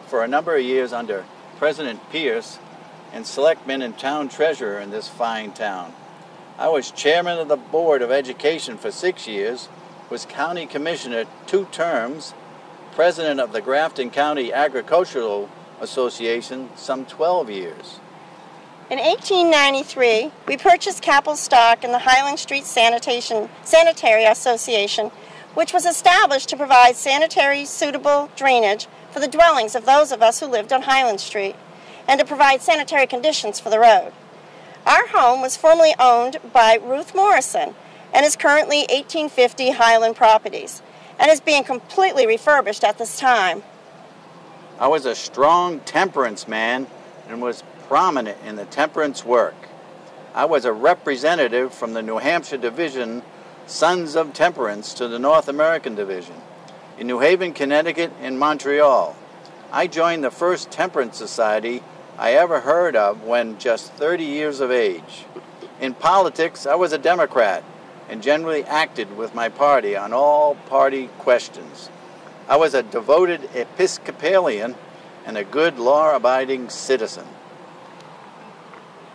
for a number of years under President Pierce and selectman and town treasurer in this fine town. I was chairman of the Board of Education for 6 years, was county commissioner 2 terms, president of the Grafton County Agricultural Association some 12 years. In 1893, we purchased capital stock in the Highland Street Cemetary Association, which was established to provide sanitary suitable drainage for the dwellings of those of us who lived on Highland Street, and to provide sanitary conditions for the road. Our home was formerly owned by Ruth Morrison and is currently 1850 Highland Properties, and is being completely refurbished at this time. I was a strong temperance man and was prominent in the temperance work. I was a representative from the New Hampshire division Sons of Temperance to the North American division in New Haven, Connecticut, and Montreal. I joined the first temperance society I ever heard of when just 30 years of age. In politics, I was a Democrat and generally acted with my party on all party questions. I was a devoted Episcopalian and a good law-abiding citizen.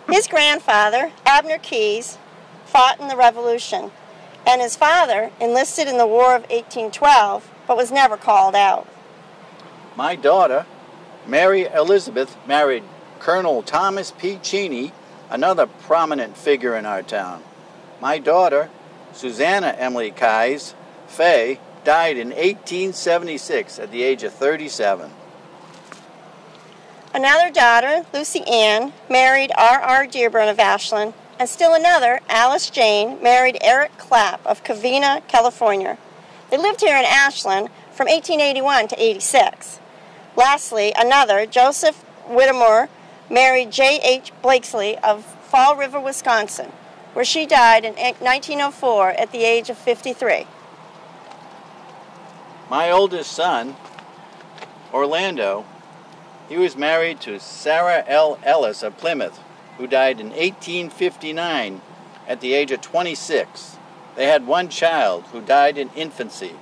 His grandfather, Abner Keyes, fought in the Revolution, and his father enlisted in the War of 1812, but was never called out. My daughter, Mary Elizabeth, married Colonel Thomas P. Cheney, another prominent figure in our town. My daughter, Susanna Emily Keyes, Fay, died in 1876 at the age of 37. Another daughter, Lucy Ann, married R.R. Dearborn of Ashland, and still another, Alice Jane, married Eric Clapp of Covina, California. They lived here in Ashland from 1881 to 86. Lastly, another, Joseph Whittemore, married J.H. Blakesley of Fall River, Wisconsin, where she died in 1904 at the age of 53. My oldest son, Orlando, he was married to Sarah L. Ellis of Plymouth, who died in 1859 at the age of 26. They had one child who died in infancy.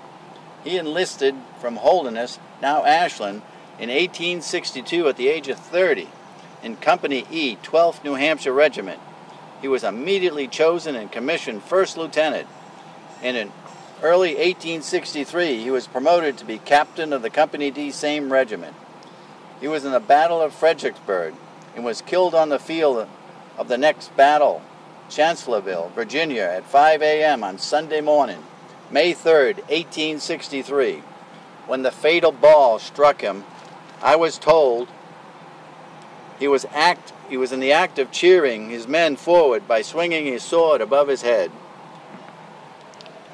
He enlisted from Holderness, now Ashland, in 1862 at the age of 30 in Company E, 12th New Hampshire Regiment. He was immediately chosen and commissioned first lieutenant, and in early 1863 he was promoted to be captain of the Company D, same regiment. He was in the Battle of Fredericksburg and was killed on the field of the next battle, Chancellorsville, Virginia, at 5 a.m. on Sunday morning, May 3rd, 1863. When the fatal ball struck him, I was told he was in the act of cheering his men forward by swinging his sword above his head.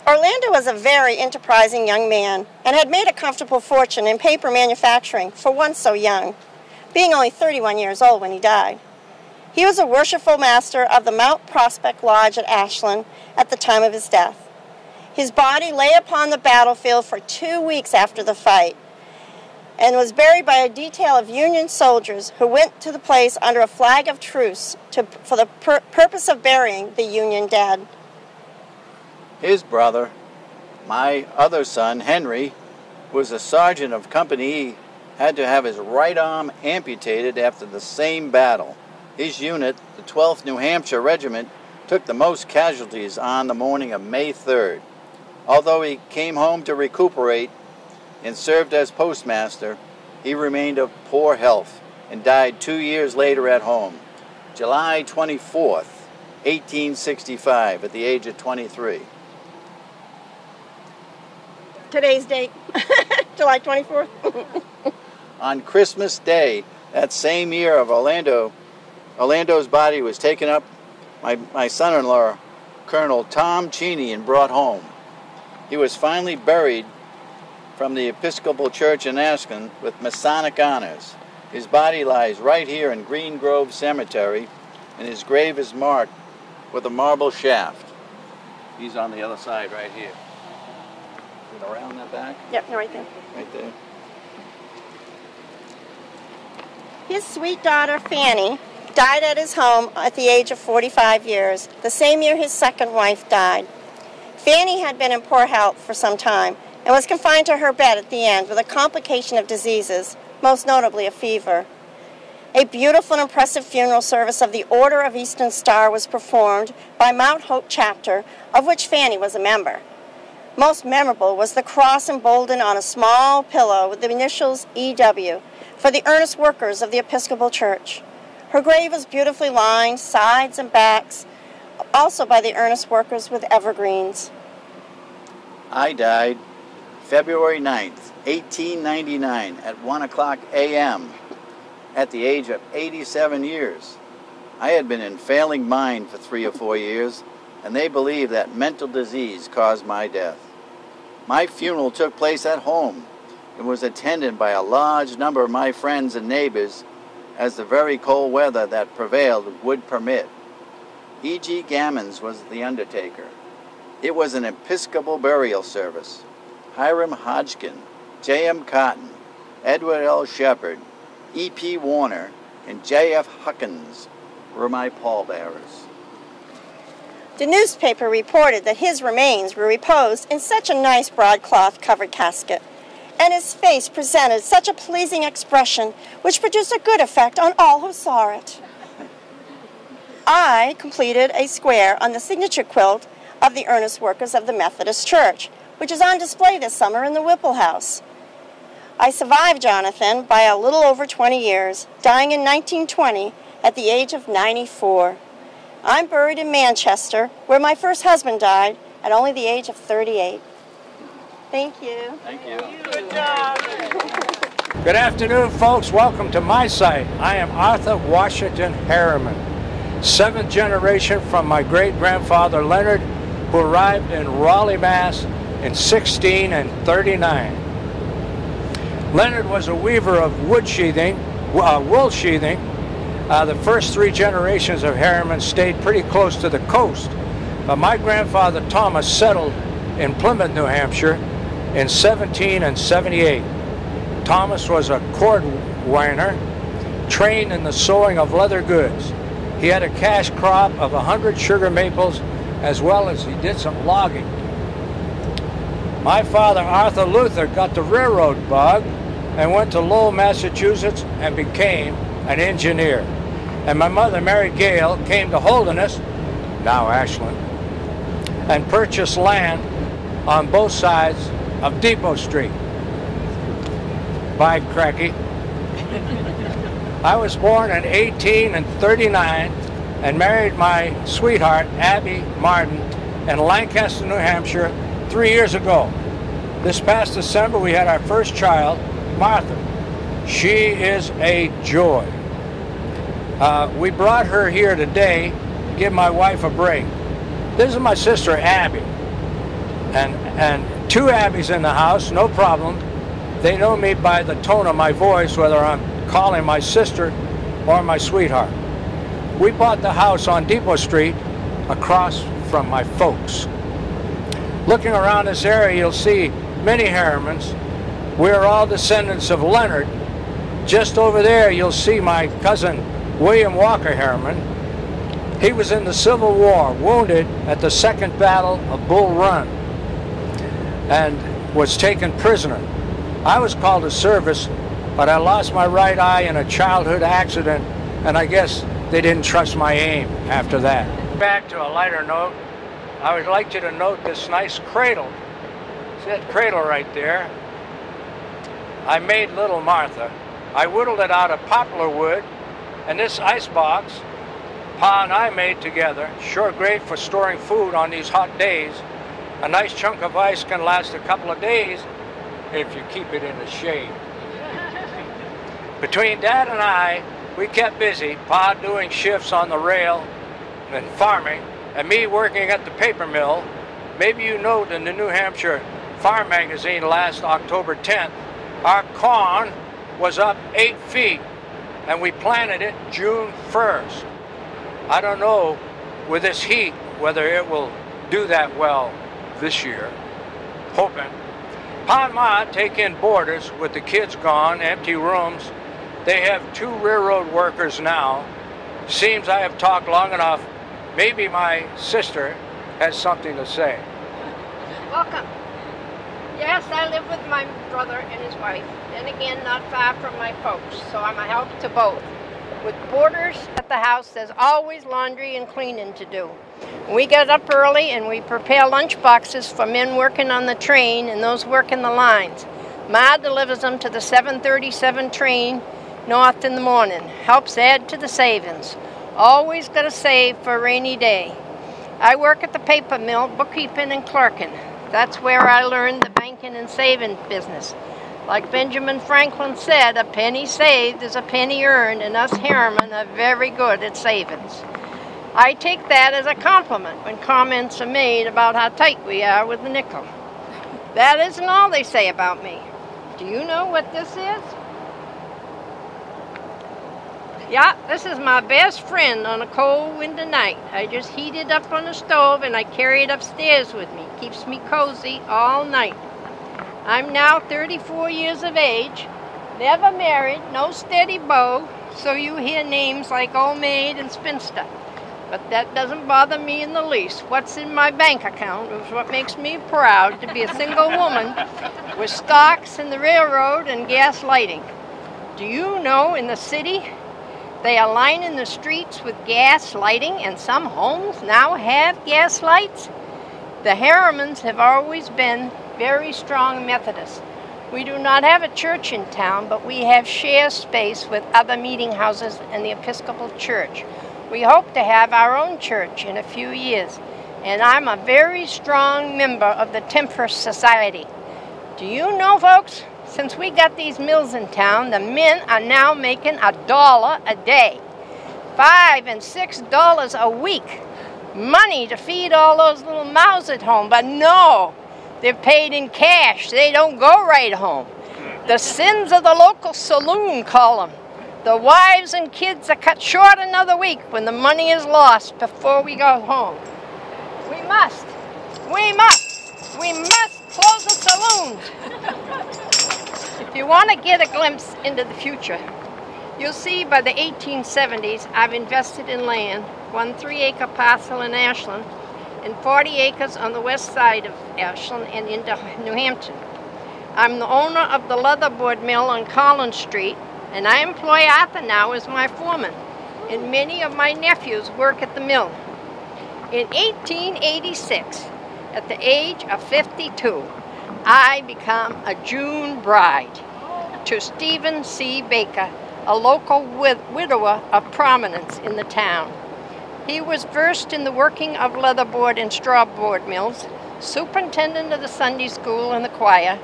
Orlando was a very enterprising young man and had made a comfortable fortune in paper manufacturing for one so young, being only 31 years old when he died. He was a worshipful master of the Mount Prospect Lodge at Ashland at the time of his death. His body lay upon the battlefield for 2 weeks after the fight and was buried by a detail of Union soldiers who went to the place under a flag of truce for the purpose of burying the Union dead. His brother, my other son, Henry, was a sergeant of Company E, had to have his right arm amputated after the same battle. His unit, the 12th New Hampshire Regiment, took the most casualties on the morning of May 3rd. Although he came home to recuperate and served as postmaster, he remained of poor health and died 2 years later at home, July 24th, 1865, at the age of 23. Today's date, July 24th. On Christmas Day, that same year of Orlando's body was taken up my son-in-law, Colonel Tom Cheney, and brought home. He was finally buried from the Episcopal Church in Ashland with Masonic honors. His body lies right here in Green Grove Cemetery, and his grave is marked with a marble shaft. He's on the other side right here. Is it around that back? Yep, right there. Right there. His sweet daughter, Fanny, died at his home at the age of 45 years, the same year his second wife died. Fanny had been in poor health for some time and was confined to her bed at the end with a complication of diseases, most notably a fever. A beautiful and impressive funeral service of the Order of Eastern Star was performed by Mount Hope chapter, of which Fanny was a member. Most memorable was the cross emboldened on a small pillow with the initials E.W. for the earnest workers of the Episcopal Church. Her grave was beautifully lined, sides and backs, also by the earnest workers with evergreens. I died February 9th, 1899 at 1 o'clock a.m. at the age of 87 years. I had been in failing mind for 3 or 4 years, and they believe that mental disease caused my death. My funeral took place at home and was attended by a large number of my friends and neighbors, as the very cold weather that prevailed would permit. E.G. Gammons was the undertaker. It was an Episcopal burial service. Hiram Hodgkin, J.M. Cotton, Edward L. Shepard, E.P. Warner, and J.F. Huckins were my pallbearers. The newspaper reported that his remains were reposed in such a nice broadcloth-covered casket, and his face presented such a pleasing expression which produced a good effect on all who saw it. I completed a square on the signature quilt of the earnest workers of the Methodist Church, which is on display this summer in the Whipple House. I survived Jonathan by a little over 20 years, dying in 1920 at the age of 94. I'm buried in Manchester, where my first husband died at only the age of 38. Thank you. Thank you. Good job. Good afternoon, folks. Welcome to my site. I am Arthur Washington Harriman, 7th generation from my great-grandfather Leonard, who arrived in Raleigh, Mass. in 1639. Leonard was a weaver of wool sheathing. The first 3 generations of Harriman stayed pretty close to the coast, but my grandfather Thomas settled in Plymouth, New Hampshire in 1778. Thomas was a cordwainer, trained in the sewing of leather goods. He had a cash crop of 100 sugar maples, as well as he did some logging. My father, Arthur Luther, got the railroad bug and went to Lowell, Massachusetts, and became an engineer. And my mother, Mary Gale, came to Holderness, now Ashland, and purchased land on both sides of Depot Street. By cracky. I was born in 1839 and married my sweetheart, Abby Martin, in Lancaster, New Hampshire, 3 years ago. This past December, we had our first child, Martha. She is a joy. We brought her here today to give my wife a break. This is my sister, Abby. And 2 Abbies in the house, no problem. They know me by the tone of my voice, whether I'm calling my sister or my sweetheart. We bought the house on Depot Street across from my folks. Looking around this area, you'll see many Harrimans. We're all descendants of Leonard. Just over there, you'll see my cousin, William Walker Harriman. He was in the Civil War, wounded at the Second Battle of Bull Run, and was taken prisoner. I was called to service, but I lost my right eye in a childhood accident, and I guess they didn't trust my aim after that. Back to a lighter note, I would like you to note this nice cradle. See that cradle right there? I made little Martha. I whittled it out of poplar wood, and this ice box, Pa and I made together. Sure great for storing food on these hot days. A nice chunk of ice can last a couple of days if you keep it in the shade. Between Dad and I, we kept busy, Pa doing shifts on the rail and farming, and me working at the paper mill. Maybe you note in the New Hampshire Farm Magazine last October 10th, our corn was up 8 feet, and we planted it June 1st. I don't know with this heat whether it will do that well this year. Hoping. Pa and Ma take in boarders with the kids gone, empty rooms. They have 2 railroad workers now. Seems I have talked long enough. Maybe my sister has something to say. Welcome. Yes, I live with my brother and his wife, and again, not far from my folks, so I'm a help to both. With boarders at the house, there's always laundry and cleaning to do. We get up early and we prepare lunch boxes for men working on the train and those working the lines. Ma delivers them to the 7:37 train north in the morning. Helps add to the savings. Always got to save for a rainy day. I work at the paper mill, bookkeeping and clerking. That's where I learned the banking and saving business. Like Benjamin Franklin said, a penny saved is a penny earned, and us Harriman are very good at savings. I take that as a compliment when comments are made about how tight we are with the nickel. That isn't all they say about me. Do you know what this is? Yeah, this is my best friend on a cold winter night. I just heat it up on the stove and I carry it upstairs with me. Keeps me cozy all night. I'm now 34 years of age, never married, no steady beau, so you hear names like old maid and spinster. But that doesn't bother me in the least. What's in my bank account is what makes me proud to be a single woman with stocks in the railroad and gas lighting. Do you know in the city they are lining the streets with gas lighting, and some homes now have gas lights? The Harrimans have always been very strong Methodists. We do not have a church in town, but we have shared space with other meeting houses and the Episcopal Church. We hope to have our own church in a few years, and I'm a very strong member of the Temperance Society. Do you know, folks, since we got these mills in town, the men are now making $1 a day, $5 and $6 a week. Money to feed all those little mouths at home, but no, they're paid in cash. They don't go right home. The sins of the local saloon, call them. The wives and kids are cut short another week when the money is lost before we go home. We must close the saloons. If you want to get a glimpse into the future, you'll see by the 1870s I've invested in land, 1 3-acre parcel in Ashland, and 40 acres on the west side of Ashland and into New Hampton. I'm the owner of the leatherboard mill on Collins Street, and I employ Arthur now as my foreman, and many of my nephews work at the mill. In 1886, at the age of 52, I become a June bride to Stephen C. Baker, a local widower of prominence in the town. He was versed in the working of leatherboard and strawboard mills, superintendent of the Sunday school and the choir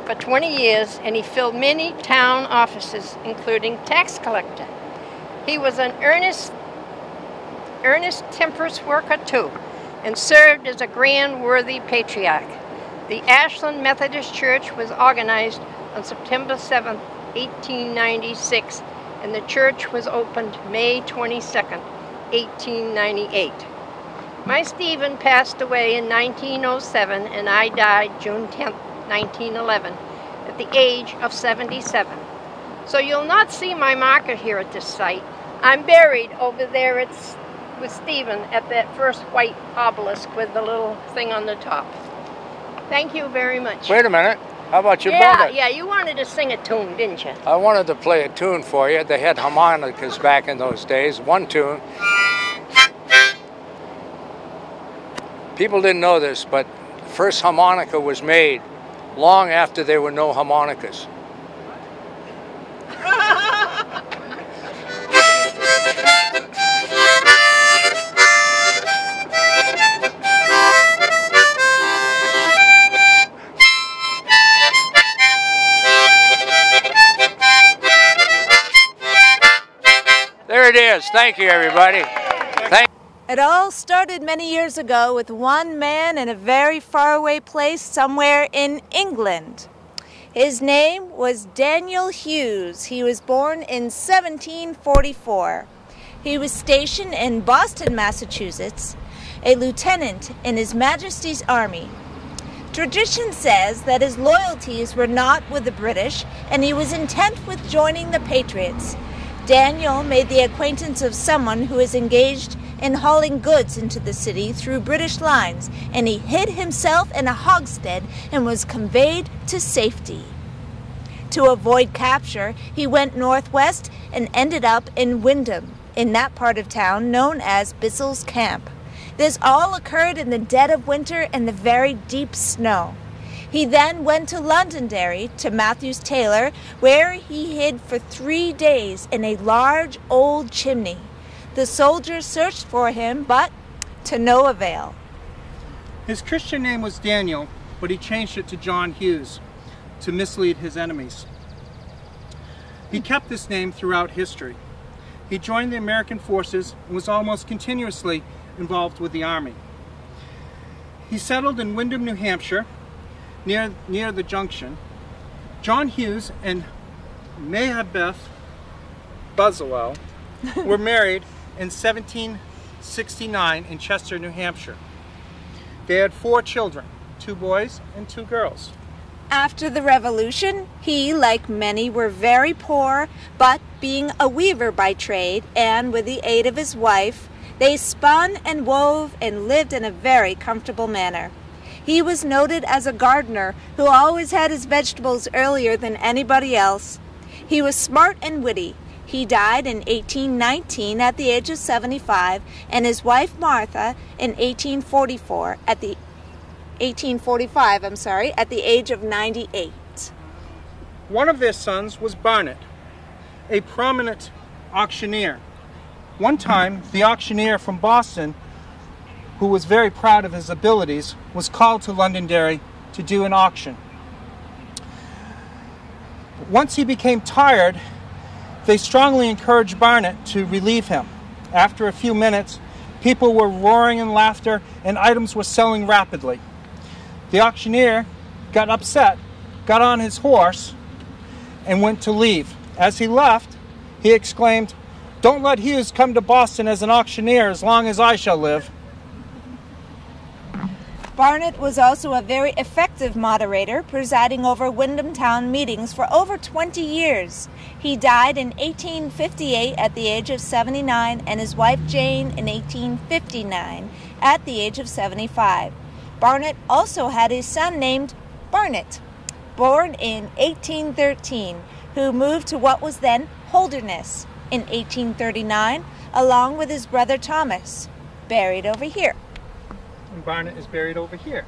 for 20 years, and he filled many town offices, including tax collector. He was an earnest temperance worker too, and served as a grand worthy patriarch. The Ashland Methodist Church was organized on September 7, 1896, and the church was opened May 22nd, 1898. My Stephen passed away in 1907 and I died June 10th, 1911 at the age of 77. So you'll not see my marker here at this site. I'm buried over there with Stephen at that first white obelisk with the little thing on the top. Thank you very much. Wait a minute. How about your brother? Yeah, you wanted to sing a tune, didn't you? I wanted to play a tune for you. They had harmonicas back in those days. One tune. People didn't know this, but the first harmonica was made long after there were no harmonicas. There it is. Thank you, everybody. It all started many years ago with one man in a very faraway place somewhere in England. His name was Daniel Hughes. He was born in 1744. He was stationed in Boston, Massachusetts, a lieutenant in His Majesty's Army. Tradition says that his loyalties were not with the British and he was intent with joining the Patriots. Daniel made the acquaintance of someone who was engaged in hauling goods into the city through British lines, and he hid himself in a hogshead and was conveyed to safety. To avoid capture, he went northwest and ended up in Windham, in that part of town known as Bissell's Camp. This all occurred in the dead of winter and the very deep snow. He then went to Londonderry to Matthew's tailor, where he hid for 3 days in a large old chimney. The soldiers searched for him, but to no avail. His Christian name was Daniel, but he changed it to John Hughes to mislead his enemies. He kept this name throughout history. He joined the American forces and was almost continuously involved with the Army. He settled in Windham, New Hampshire, near the junction. John Hughes and Mahabeth Buzzwell were married in 1769 in Chester, New Hampshire. They had 4 children, 2 boys and 2 girls. After the Revolution, he, like many, were very poor, but being a weaver by trade, and with the aid of his wife, they spun and wove and lived in a very comfortable manner. He was noted as a gardener who always had his vegetables earlier than anybody else. He was smart and witty. He died in 1819 at the age of 75, and his wife Martha in 1845 at the age of 98. One of their sons was Barnett, a prominent auctioneer. One time, the auctioneer from Boston, who was very proud of his abilities, was called to Londonderry to do an auction. Once he became tired, they strongly encouraged Barnett to relieve him. After a few minutes, people were roaring in laughter and items were selling rapidly. The auctioneer got upset, got on his horse, and went to leave. As he left, he exclaimed, "Don't let Hughes come to Boston as an auctioneer as long as I shall live." Barnett was also a very effective moderator, presiding over Windham Town meetings for over 20 years. He died in 1858 at the age of 79, and his wife Jane in 1859 at the age of 75. Barnett also had a son named Barnett, born in 1813, who moved to what was then Holderness in 1839, along with his brother Thomas, buried over here. And Barnett is buried over here.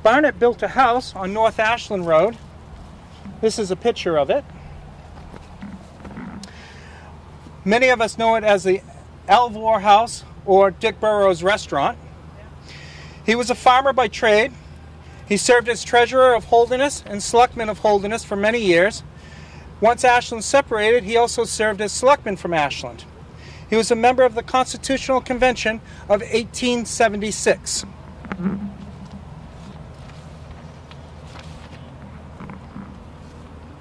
Barnett built a house on North Ashland Road. This is a picture of it. Many of us know it as the Alvor House or Dick Burroughs Restaurant. He was a farmer by trade. He served as treasurer of Holderness and selectman of Holderness for many years. Once Ashland separated, he also served as selectman from Ashland. He was a member of the Constitutional Convention of 1876.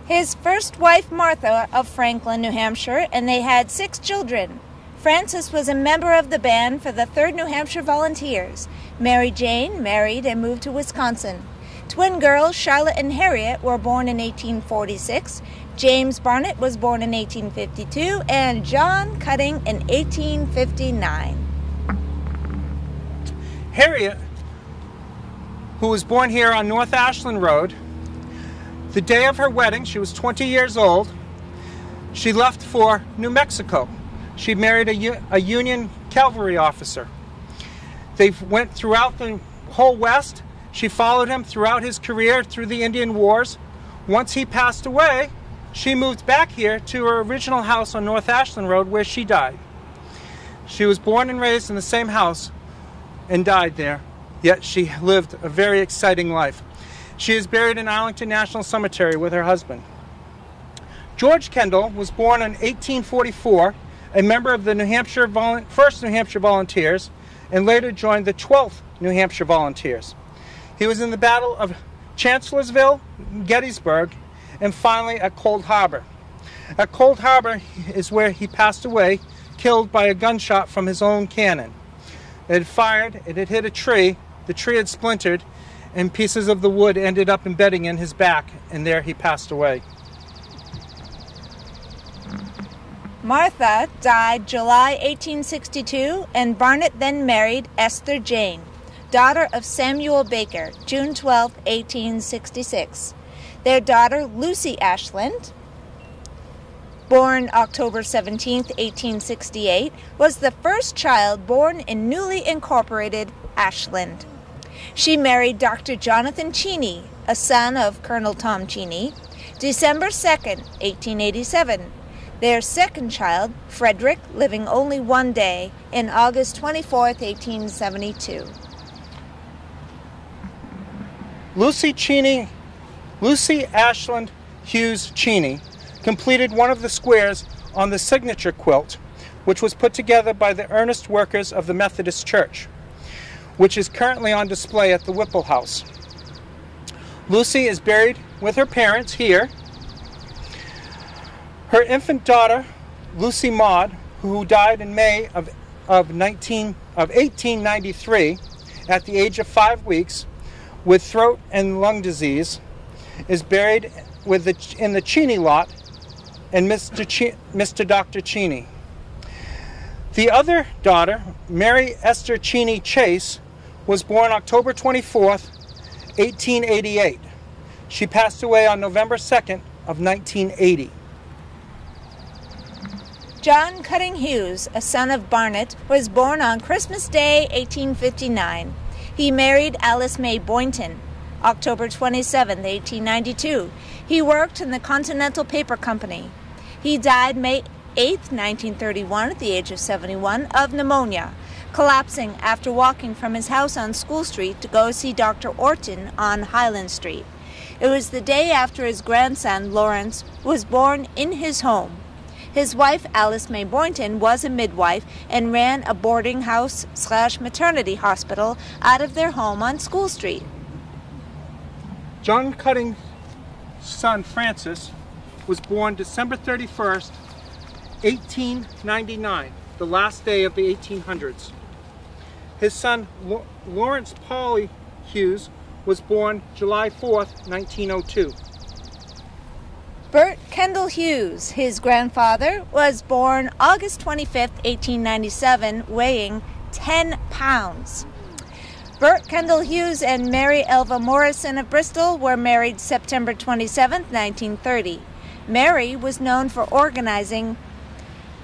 His first wife, Martha, of Franklin, New Hampshire, and they had 6 children. Frances was a member of the band for the 3rd New Hampshire Volunteers. Mary Jane married and moved to Wisconsin. Twin girls Charlotte and Harriet were born in 1846. James Barnett was born in 1852, and John Cutting in 1859. Harriet, who was born here on North Ashland Road, the day of her wedding, she was 20 years old, she left for New Mexico. She married a Union cavalry officer. They went throughout the whole West. She followed him throughout his career through the Indian Wars. Once he passed away, she moved back here to her original house on North Ashland Road where she died. She was born and raised in the same house and died there, yet she lived a very exciting life. She is buried in Arlington National Cemetery with her husband. George Kendall was born in 1844, a member of the 1st New Hampshire Volunteers, and later joined the 12th New Hampshire Volunteers. He was in the Battle of Chancellorsville, Gettysburg, and finally at Cold Harbor. At Cold Harbor is where he passed away, killed by a gunshot from his own cannon. It had fired, it had hit a tree, the tree had splintered, and pieces of the wood ended up embedding in his back, and there he passed away. Martha died July 1862, and Barnett then married Esther Jane, daughter of Samuel Baker, June 12, 1866. Their daughter, Lucy Ashland, born October 17, 1868, was the first child born in newly incorporated Ashland. She married Dr. Jonathan Cheney, a son of Colonel Tom Cheney, December 2, 1887. Their second child, Frederick, living only one day, in August 24, 1872. Lucy Ashland Hughes Cheney completed one of the squares on the signature quilt, which was put together by the earnest workers of the Methodist Church, which is currently on display at the Whipple House. Lucy is buried with her parents here. Her infant daughter, Lucy Maud, who died in May of 1893 at the age of 5 weeks with throat and lung disease, is buried in the Cheney lot and Mr. Dr. Cheney. The other daughter, Mary Esther Cheney Chase, was born October 24th, 1888. She passed away on November 2nd of 1980. John Cutting Hughes, a son of Barnett, was born on Christmas Day, 1859. He married Alice May Boynton, October 27, 1892. He worked in the Continental Paper Company. He died May 8, 1931, at the age of 71, of pneumonia, collapsing after walking from his house on School Street to go see Dr. Orton on Highland Street. It was the day after his grandson, Lawrence, was born in his home. His wife, Alice May Boynton, was a midwife and ran a boarding house/maternity hospital out of their home on School Street. John Cutting's son, Francis, was born December 31st, 1899, the last day of the 1800s. His son, Lawrence Pauley Hughes, was born July 4th, 1902. Bert Kendall Hughes, his grandfather, was born August 25th, 1897, weighing 10 pounds. Bert Kendall Hughes and Mary Elva Morrison of Bristol were married September 27, 1930. Mary was known for organizing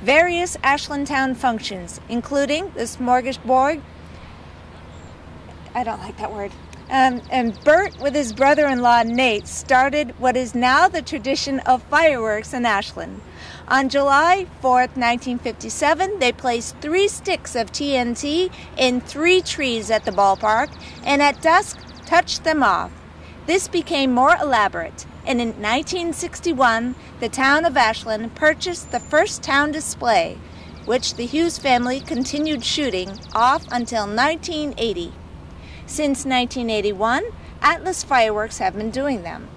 various Ashland Town functions, including the smorgasbord. I don't like that word. And Bert, with his brother-in-law Nate, started what is now the tradition of fireworks in Ashland. On July 4th, 1957, they placed 3 sticks of TNT in 3 trees at the ballpark, and at dusk touched them off. This became more elaborate, and in 1961, the town of Ashland purchased the first town display, which the Hughes family continued shooting off until 1980. Since 1981, Atlas Fireworks have been doing them.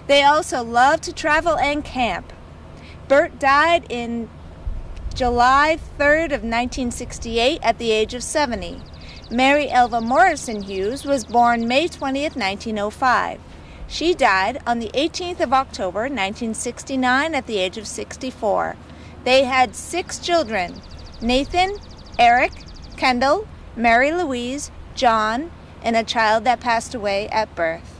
They also love to travel and camp. Bert died in July 3rd of 1968 at the age of 70. Mary Elva Morrison Hughes was born May 20th, 1905. She died on the 18th of October, 1969 at the age of 64. They had 6 children: Nathan, Eric, Kendall, Mary Louise, John, and a child that passed away at birth.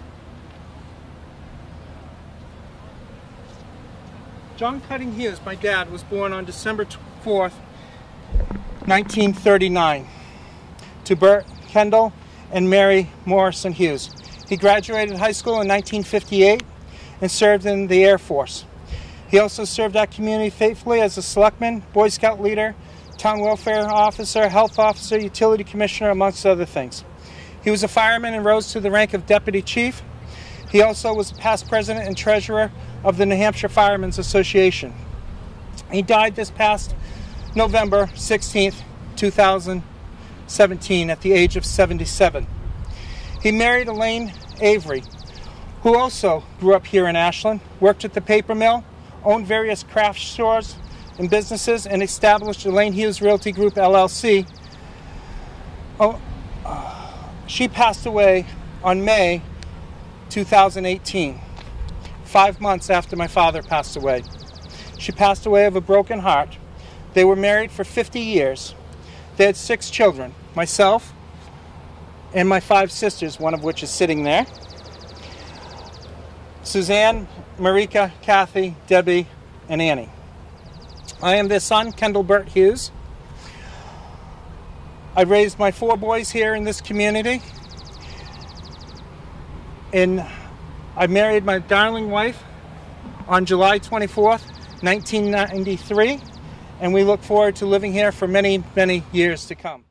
John Cutting Hughes, my dad, was born on December 4th, 1939, to Bert Kendall and Mary Morrison Hughes. He graduated high school in 1958 and served in the Air Force. He also served our community faithfully as a selectman, Boy Scout leader, town welfare officer, health officer, utility commissioner, amongst other things. He was a fireman and rose to the rank of deputy chief. He also was past president and treasurer of the New Hampshire Firemen's Association. He died this past November 16th, 2017 at the age of 77. He married Elaine Avery, who also grew up here in Ashland, worked at the paper mill, owned various craft stores and businesses, and established Elaine Hughes Realty Group, LLC. She passed away on May 2018, 5 months after my father passed away. She passed away of a broken heart. They were married for 50 years. They had 6 children, myself and my 5 sisters, one of which is sitting there: Suzanne, Marika, Kathy, Debbie, and Annie. I am their son, Kendall Burt Hughes. I raised my 4 boys here in this community, and I married my darling wife on July 24th, 1993, and we look forward to living here for many, many years to come.